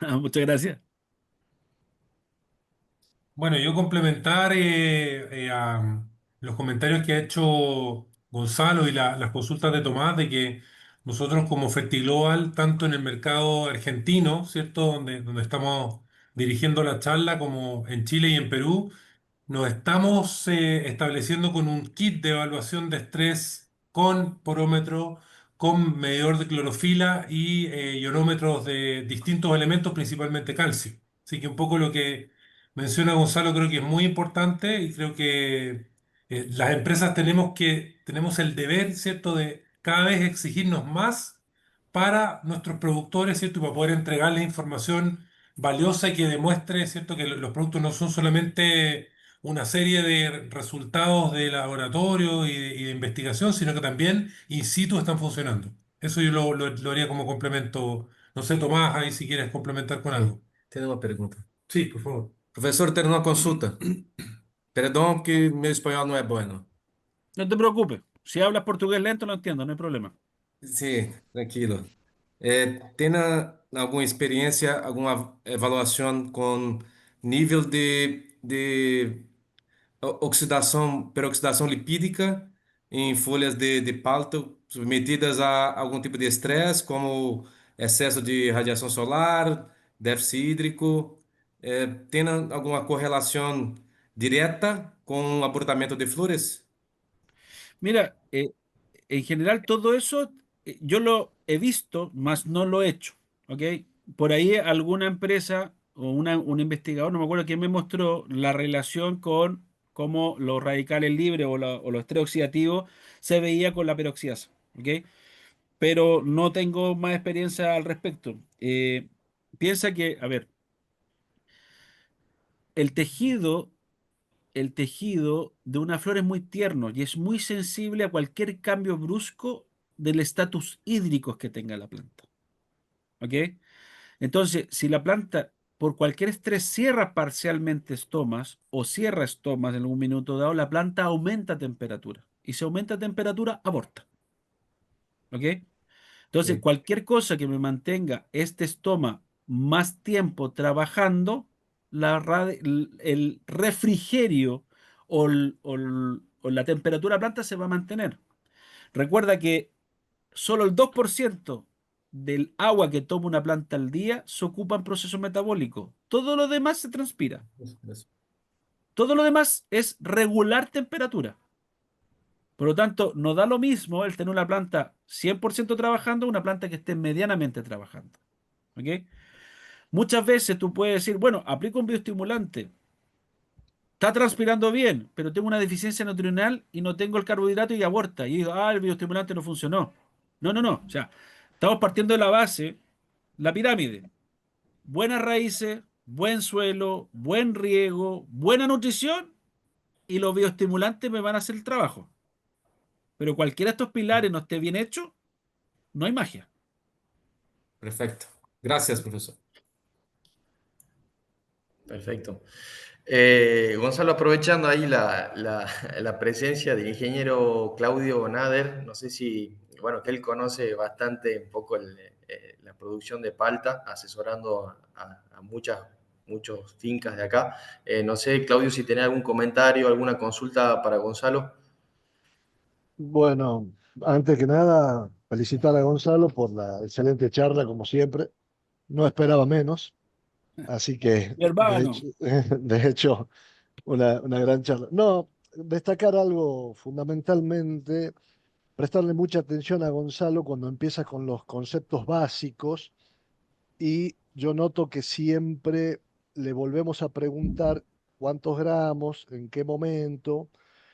Muchas gracias. Bueno, yo complementar a los comentarios que ha hecho Gonzalo y las consultas de Tomás de que nosotros como Fertiglobal, tanto en el mercado argentino, ¿cierto? Donde estamos dirigiendo la charla, como en Chile y en Perú, nos estamos estableciendo con un kit de evaluación de estrés con porómetro, con medidor de clorofila y ionómetros de distintos elementos, principalmente calcio. Así que un poco lo que menciona Gonzalo creo que es muy importante y creo que las empresas tenemos el deber, ¿cierto?, de cada vez exigirnos más para nuestros productores, ¿cierto?, y para poder entregarles información valiosa y que demuestre, ¿cierto?, que los productos no son solamente una serie de resultados de laboratorio y de investigación, sino que también in situ están funcionando. Eso yo lo haría como complemento. No sé, Tomás, ahí si quieres complementar con algo. Tenho uma pergunta. Sí, por favor. Professor, tenho uma consulta. Perdão que meu espanhol não é bueno. No te preocupes. Si hablas portugués lento, lo entiendo, no hay problema. Sim, tranquilo. Tem alguma experiência, alguma avaliação com nível de oxidação, peroxidação lipídica em folhas de palto submetidas a algum tipo de estresse, como excesso de radiação solar, déficit hídrico? Tem alguma correlação direta com o abortamento de flores? Mira, en general todo eso yo lo he visto, mas no lo he hecho, ¿ok? Por ahí alguna empresa o un investigador, no me acuerdo quién me mostró la relación con cómo los radicales libres o los estrés oxidativos se veía con la peroxidasa, ¿ok? Pero no tengo más experiencia al respecto. Piensa que, a ver, el tejido el tejido de una flor es muy tierno y es muy sensible a cualquier cambio brusco del estatus hídrico que tenga la planta. ¿Ok? Entonces, si la planta por cualquier estrés cierra parcialmente estomas o cierra estomas en algún minuto dado, la planta aumenta temperatura. Y si aumenta temperatura, aborta. ¿Ok? Entonces, Sí. cualquier cosa que me mantenga este estoma más tiempo trabajando, el refrigerio o la temperatura de la planta se va a mantener. Recuerda que solo el 2% del agua que toma una planta al día se ocupa en procesos metabólicos. Todo lo demás se transpira. Isso. Todo lo demás es regular temperatura. Por lo tanto, no da lo mismo el tener una planta 100% trabajando, una planta que esté medianamente trabajando. ¿Ok? Muchas veces tú puedes decir, bueno, aplico un bioestimulante, está transpirando bien, pero tengo una deficiencia nutricional y no tengo el carbohidrato y aborta. Y digo, el bioestimulante no funcionó. No. O sea, estamos partiendo de la base, la pirámide. Buenas raíces, buen suelo, buen riego, buena nutrición y los bioestimulantes me van a hacer el trabajo. Pero cualquiera de estos pilares no esté bien hecho, no hay magia. Perfeito. Gracias, professor. Perfecto. Gonzalo, aprovechando ahí la presencia del ingeniero Claudio Nader, no sé si, bueno, que él conoce bastante un poco la producción de palta, asesorando a muchas muchos fincas de acá. No sé, Claudio, si tenés algún comentario, alguna consulta para Gonzalo. Bueno, antes que nada, felicitar a Gonzalo por la excelente charla, como siempre. No esperaba menos, así que, Mi de hermano. hecho, de hecho, una gran charla. No, destacar algo fundamentalmente, prestarle mucha atención a Gonzalo cuando empieza con los conceptos básicos y yo noto que siempre le volvemos a preguntar cuántos gramos, en qué momento,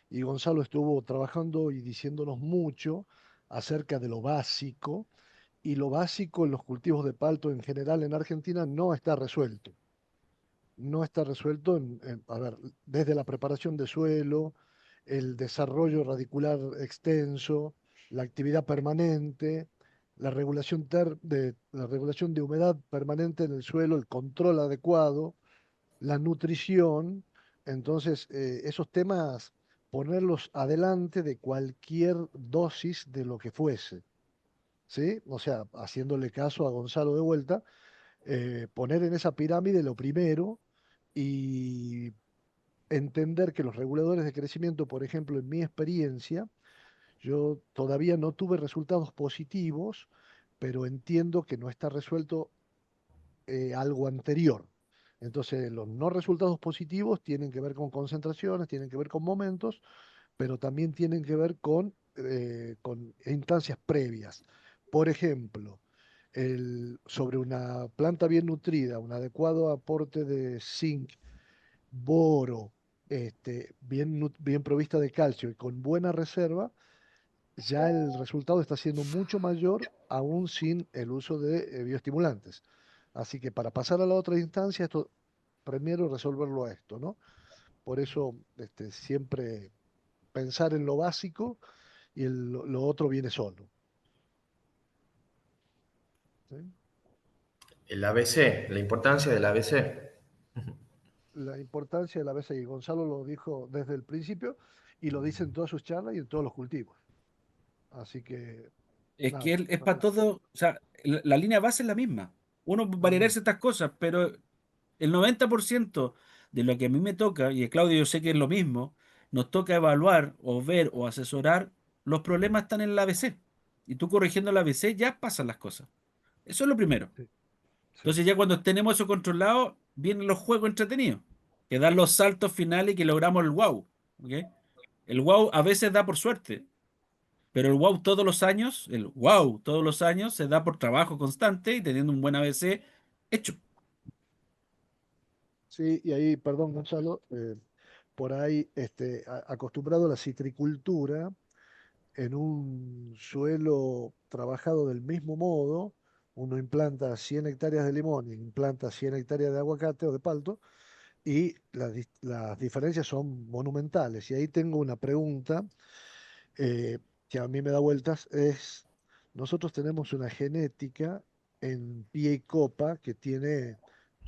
y Gonzalo estuvo trabajando y diciéndonos mucho acerca de lo básico, y lo básico en los cultivos de palto en general en Argentina no está resuelto. No está resuelto a ver, desde la preparación de suelo, el desarrollo radicular extenso, la actividad permanente, la regulación de humedad permanente en el suelo, el control adecuado, la nutrición. Entonces, esos temas, ponerlos adelante de cualquier dosis de lo que fuese, ¿sí? O sea, haciéndole caso a Gonzalo de vuelta, poner en esa pirámide lo primero y entender que los reguladores de crecimiento, por ejemplo, en mi experiencia, yo todavía no tuve resultados positivos, pero entiendo que no está resuelto algo anterior. Entonces, los no resultados positivos tienen que ver con concentraciones, tienen que ver con momentos, pero también tienen que ver con instancias previas. Por ejemplo, sobre una planta bien nutrida, un adecuado aporte de zinc, boro, bien provista de calcio y con buena reserva, ya el resultado está siendo mucho mayor aún sin el uso de bioestimulantes. Así que para pasar a la otra instancia, esto primero resolverlo a esto, ¿no? Por eso siempre pensar en lo básico y lo otro viene solo. ¿Sí? El ABC, la importancia del ABC. La importancia de la BCI, Gonzalo lo dijo desde el principio y lo dice en todas sus charlas y en todos los cultivos. Así que, Es que nada, es para todo, o sea, la línea base es la misma. Uno variará ujú, ciertas cosas, pero el 90% de lo que a mí me toca, y Claudio yo sé que es lo mismo, nos toca evaluar o ver o asesorar, los problemas están en la ABC. Y tú corrigiendo la ABC ya pasan las cosas. Eso es lo primero. sí, sí. Entonces ya cuando tenemos eso controlado, vienen los juegos entretenidos, que dan los saltos finales y que logramos el wow. ¿Ok? El wow a veces da por suerte, pero el wow todos los años se da por trabajo constante y teniendo un buen ABC hecho. Sí, y ahí, perdón, Gonzalo, por ahí, acostumbrado a la citricultura, en un suelo trabajado del mismo modo, uno implanta 100 hectáreas de limón y implanta 100 hectáreas de aguacate o de palto, y las diferencias son monumentales. Y ahí tengo una pregunta que a mí me da vueltas, nosotros tenemos una genética en pie y copa que tiene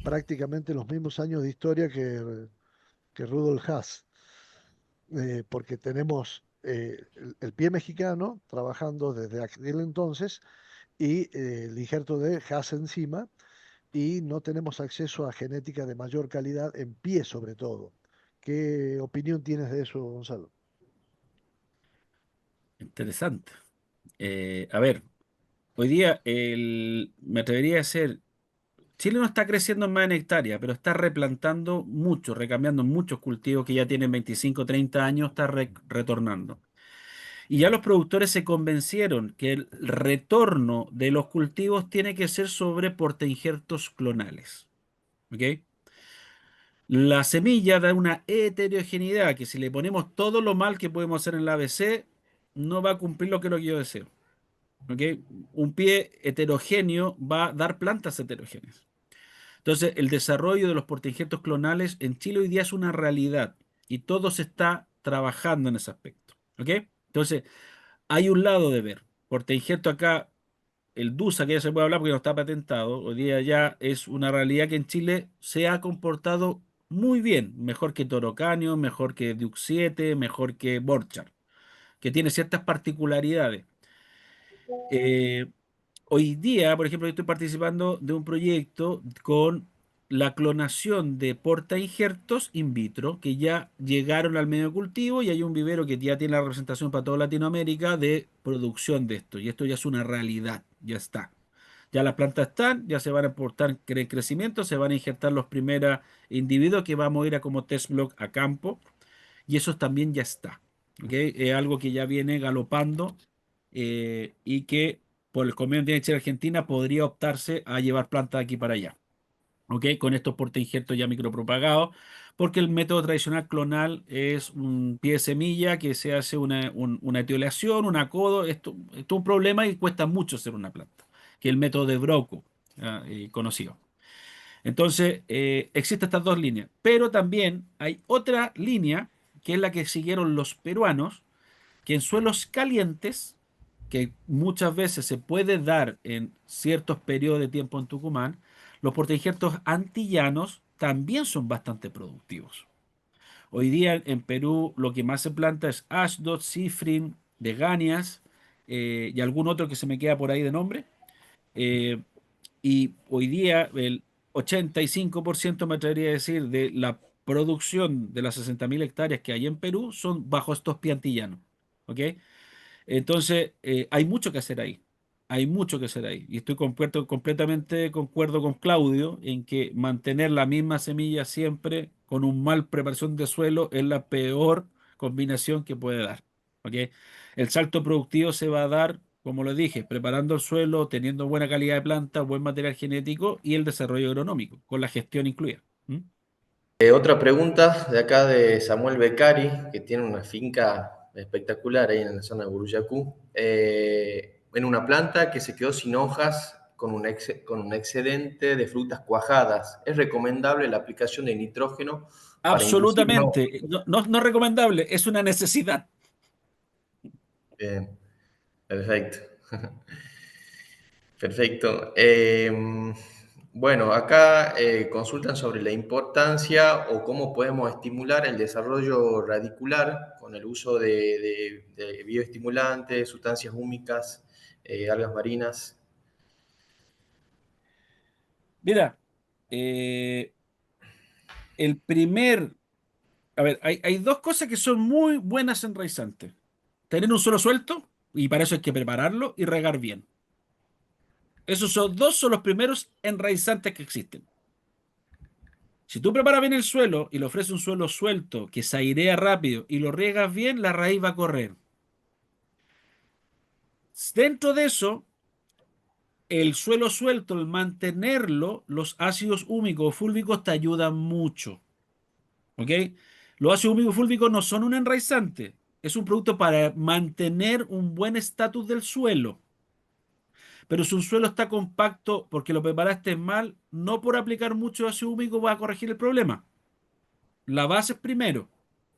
prácticamente los mismos años de historia que Rudolf Haas, porque tenemos el pie mexicano trabajando desde aquel entonces y el injerto de Haas encima, y no tenemos acceso a genética de mayor calidad en pie sobre todo. ¿Qué opinión tienes de eso, Gonzalo? Interesante. A ver, hoy día me atrevería a decir, Chile no está creciendo más en hectárea, pero está replantando mucho, recambiando muchos cultivos que ya tienen 25, 30 años, está retornando. Y ya los productores se convencieron que el retorno de los cultivos tiene que ser sobre portainjertos clonales. ¿Ok? La semilla da una heterogeneidad que si le ponemos todo lo mal que podemos hacer en la ABC, no va a cumplir lo que yo deseo. ¿Ok? Un pie heterogéneo va a dar plantas heterogéneas. Entonces, el desarrollo de los portainjertos clonales en Chile hoy día es una realidad y todo se está trabajando en ese aspecto. ¿Ok? Entonces, hay un lado de ver. Portainjerto acá, el DUSA, que ya se puede hablar porque no está patentado, hoy día ya es una realidad que en Chile se ha comportado muy bien, mejor que Torocanio, mejor que Duke 7, mejor que Borchar, que tiene ciertas particularidades. Eh, Hoy día, por ejemplo, yo estoy participando de un proyecto con la clonación de portainjertos in vitro que ya llegaron al medio de cultivo y hay un vivero que ya tiene la representación para toda Latinoamérica de producción de esto. Y esto ya es una realidad, ya está. Ya las plantas están, ya se van a aportar crecimiento, se van a injertar los primeros individuos que vamos a ir a como test block a campo y eso también ya está. ¿Ok? Es algo que ya viene galopando y que por el convenio de Chile Argentina podría optarse a llevar plantas de aquí para allá. ¿Ok? Con estos portainjertos ya micropropagados, porque el método tradicional clonal es un pie de semilla que se hace una etiolación, un acodo. Esto es un problema y cuesta mucho hacer una planta, que es el método de Broco, conocido. Entonces, existen estas dos líneas, pero también hay otra línea, que es la que siguieron los peruanos, que en suelos calientes, que muchas veces se puede dar en ciertos periodos de tiempo en Tucumán, los portainjertos antillanos también son bastante productivos. Hoy día en Perú lo que más se planta es Ashdod, Cifrin, Deganias y algún otro que se me queda por ahí de nombre. Eh, y hoy día el 85% me atrevería a decir de la producción de las 60.000 hectáreas que hay en Perú son bajo estos pie antillanos. ¿Ok? Entonces, hay mucho que hacer ahí. Hay mucho que hacer ahí. Y estoy completamente concuerdo con Claudio en que mantener la misma semilla siempre con un mal preparación de suelo es la peor combinación que puede dar. ¿Ok? El salto productivo se va a dar, como lo dije, preparando el suelo, teniendo buena calidad de planta, buen material genético y el desarrollo agronómico, con la gestión incluida. ¿Mm? Otra pregunta de acá de Samuel Beccari, que tiene una finca espectacular ahí en la zona de Buruyacú, en una planta que se quedó sin hojas con con un excedente de frutas cuajadas. ¿Es recomendable la aplicación de nitrógeno para inducir nuevos Absolutamente. frutos? No, no es recomendable, es una necesidad. Bien, perfecto. Perfecto. Bueno, acá consultan sobre la importancia o cómo podemos estimular el desarrollo radicular con el uso de bioestimulantes, sustancias húmicas, algas marinas. Mira, eh, el primer, a ver, hay dos cosas que son muy buenas enraizantes. Tener un suelo suelto, y para eso hay que prepararlo y regar bien. Esos son dos son los primeros enraizantes que existen. Si tú preparas bien el suelo y le ofreces un suelo suelto que se airea rápido y lo riegas bien, la raíz va a correr. Dentro de eso, el suelo suelto, el mantenerlo, los ácidos húmicos o fúlvicos te ayudan mucho. ¿Ok? Los ácidos húmicos fúlvicos no son un enraizante, es un producto para mantener un buen estatus del suelo. Pero si un suelo está compacto porque lo preparaste mal, no por aplicar mucho ácido húmico va a corregir el problema. La base es primero,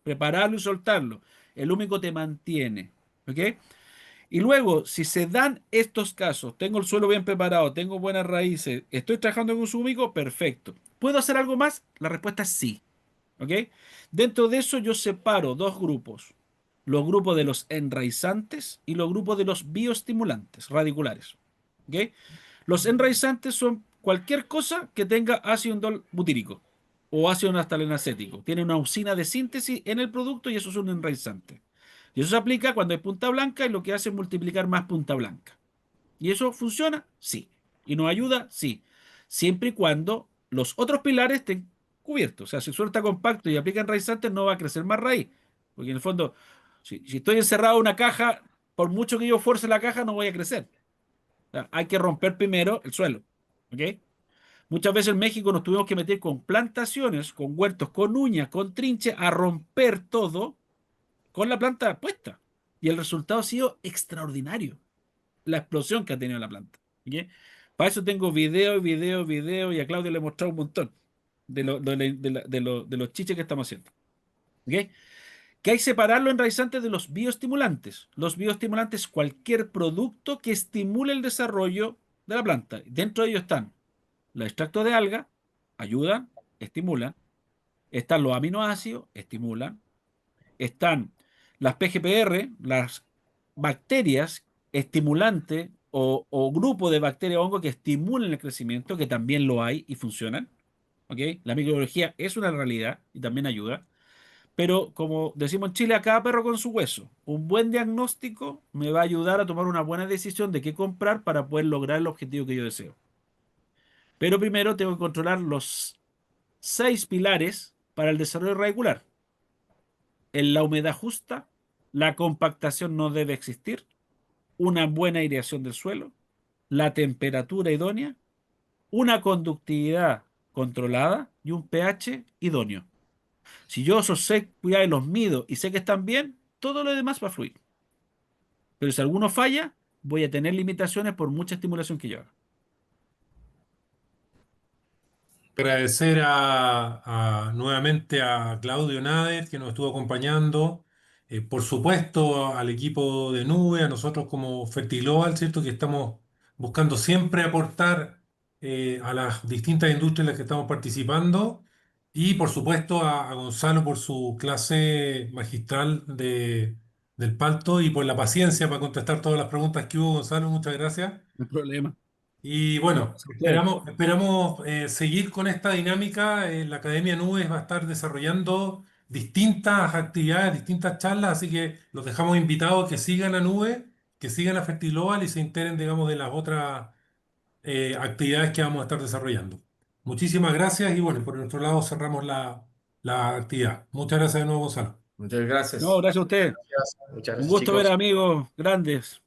prepararlo y soltarlo. El húmico te mantiene. ¿Ok? Y luego, si se dan estos casos, tengo el suelo bien preparado, tengo buenas raíces, estoy trabajando con un húmico, perfecto. ¿Puedo hacer algo más? La respuesta es sí. ¿Ok? Dentro de eso yo separo dos grupos. Los grupos de los enraizantes y los grupos de los bioestimulantes radiculares. ¿Ok? Los enraizantes son cualquier cosa que tenga ácido indol butírico o ácido naftalenacético. Tiene una usina de síntesis en el producto y eso es un enraizante. Y eso se aplica cuando hay punta blanca y lo que hace es multiplicar más punta blanca. ¿Y eso funciona? Sí. ¿Y nos ayuda? Sí. Siempre y cuando los otros pilares estén cubiertos. O sea, si el suelo está compacto y aplican enraizantes, no va a crecer más raíz. Porque en el fondo, si estoy encerrado en una caja, por mucho que yo fuerce la caja, no voy a crecer. O sea, hay que romper primero el suelo. ¿Ok? Muchas veces en México nos tuvimos que meter con plantaciones, con huertos, con uñas, con trinches, a romper todo con la planta puesta. Y el resultado ha sido extraordinario. La explosión que ha tenido la planta. ¿Ok? Para eso tengo video, video, video y a Claudio le he mostrado un montón de los chiches que estamos haciendo. ¿Ok? Que hay que separar los enraizantes de los bioestimulantes. Los bioestimulantes, cualquier producto que estimule el desarrollo de la planta. Dentro de ellos están los extractos de alga, ayudan, estimulan. Están los aminoácidos, estimulan. Están las PGPR, las bacterias estimulantes o grupo de bacterias o hongos que estimulan el crecimiento, que también lo hay y funcionan. ¿ok? La microbiología es una realidad y también ayuda. Pero como decimos en Chile, a cada perro con su hueso. Un buen diagnóstico me va a ayudar a tomar una buena decisión de qué comprar para poder lograr el objetivo que yo deseo. Pero primero tengo que controlar los 6 pilares para el desarrollo radicular. En la humedad justa, la compactación no debe existir, una buena aireación del suelo, la temperatura idónea, una conductividad controlada y un pH idóneo. Si yo esos 6 cuidados los mido y sé que están bien, todo lo demás va a fluir. Pero si alguno falla, voy a tener limitaciones por mucha estimulación que yo haga. Agradecer nuevamente a Claudio Nader, que nos estuvo acompañando. Por supuesto, al equipo de Nube, a nosotros como Fertiglobal, ¿cierto? Que estamos buscando siempre aportar a las distintas industrias en las que estamos participando. Y por supuesto a Gonzalo por su clase magistral del palto y por la paciencia para contestar todas las preguntas que hubo, Gonzalo. Muchas gracias. No hay problema. Y bueno, Gracias a ustedes. esperamos seguir con esta dinámica. La Academia Nubes va a estar desarrollando distintas actividades, distintas charlas, así que los dejamos invitados a que sigan a Nube, que sigan a FertiGlobal y se enteren, digamos, de las otras actividades que vamos a estar desarrollando. Muchísimas gracias y bueno, por nuestro lado cerramos la actividad. Muchas gracias de nuevo, Gonzalo. Muchas No, gracias. gracias a ustedes. Muchas Un gracias, gusto ver chicos. amigos grandes.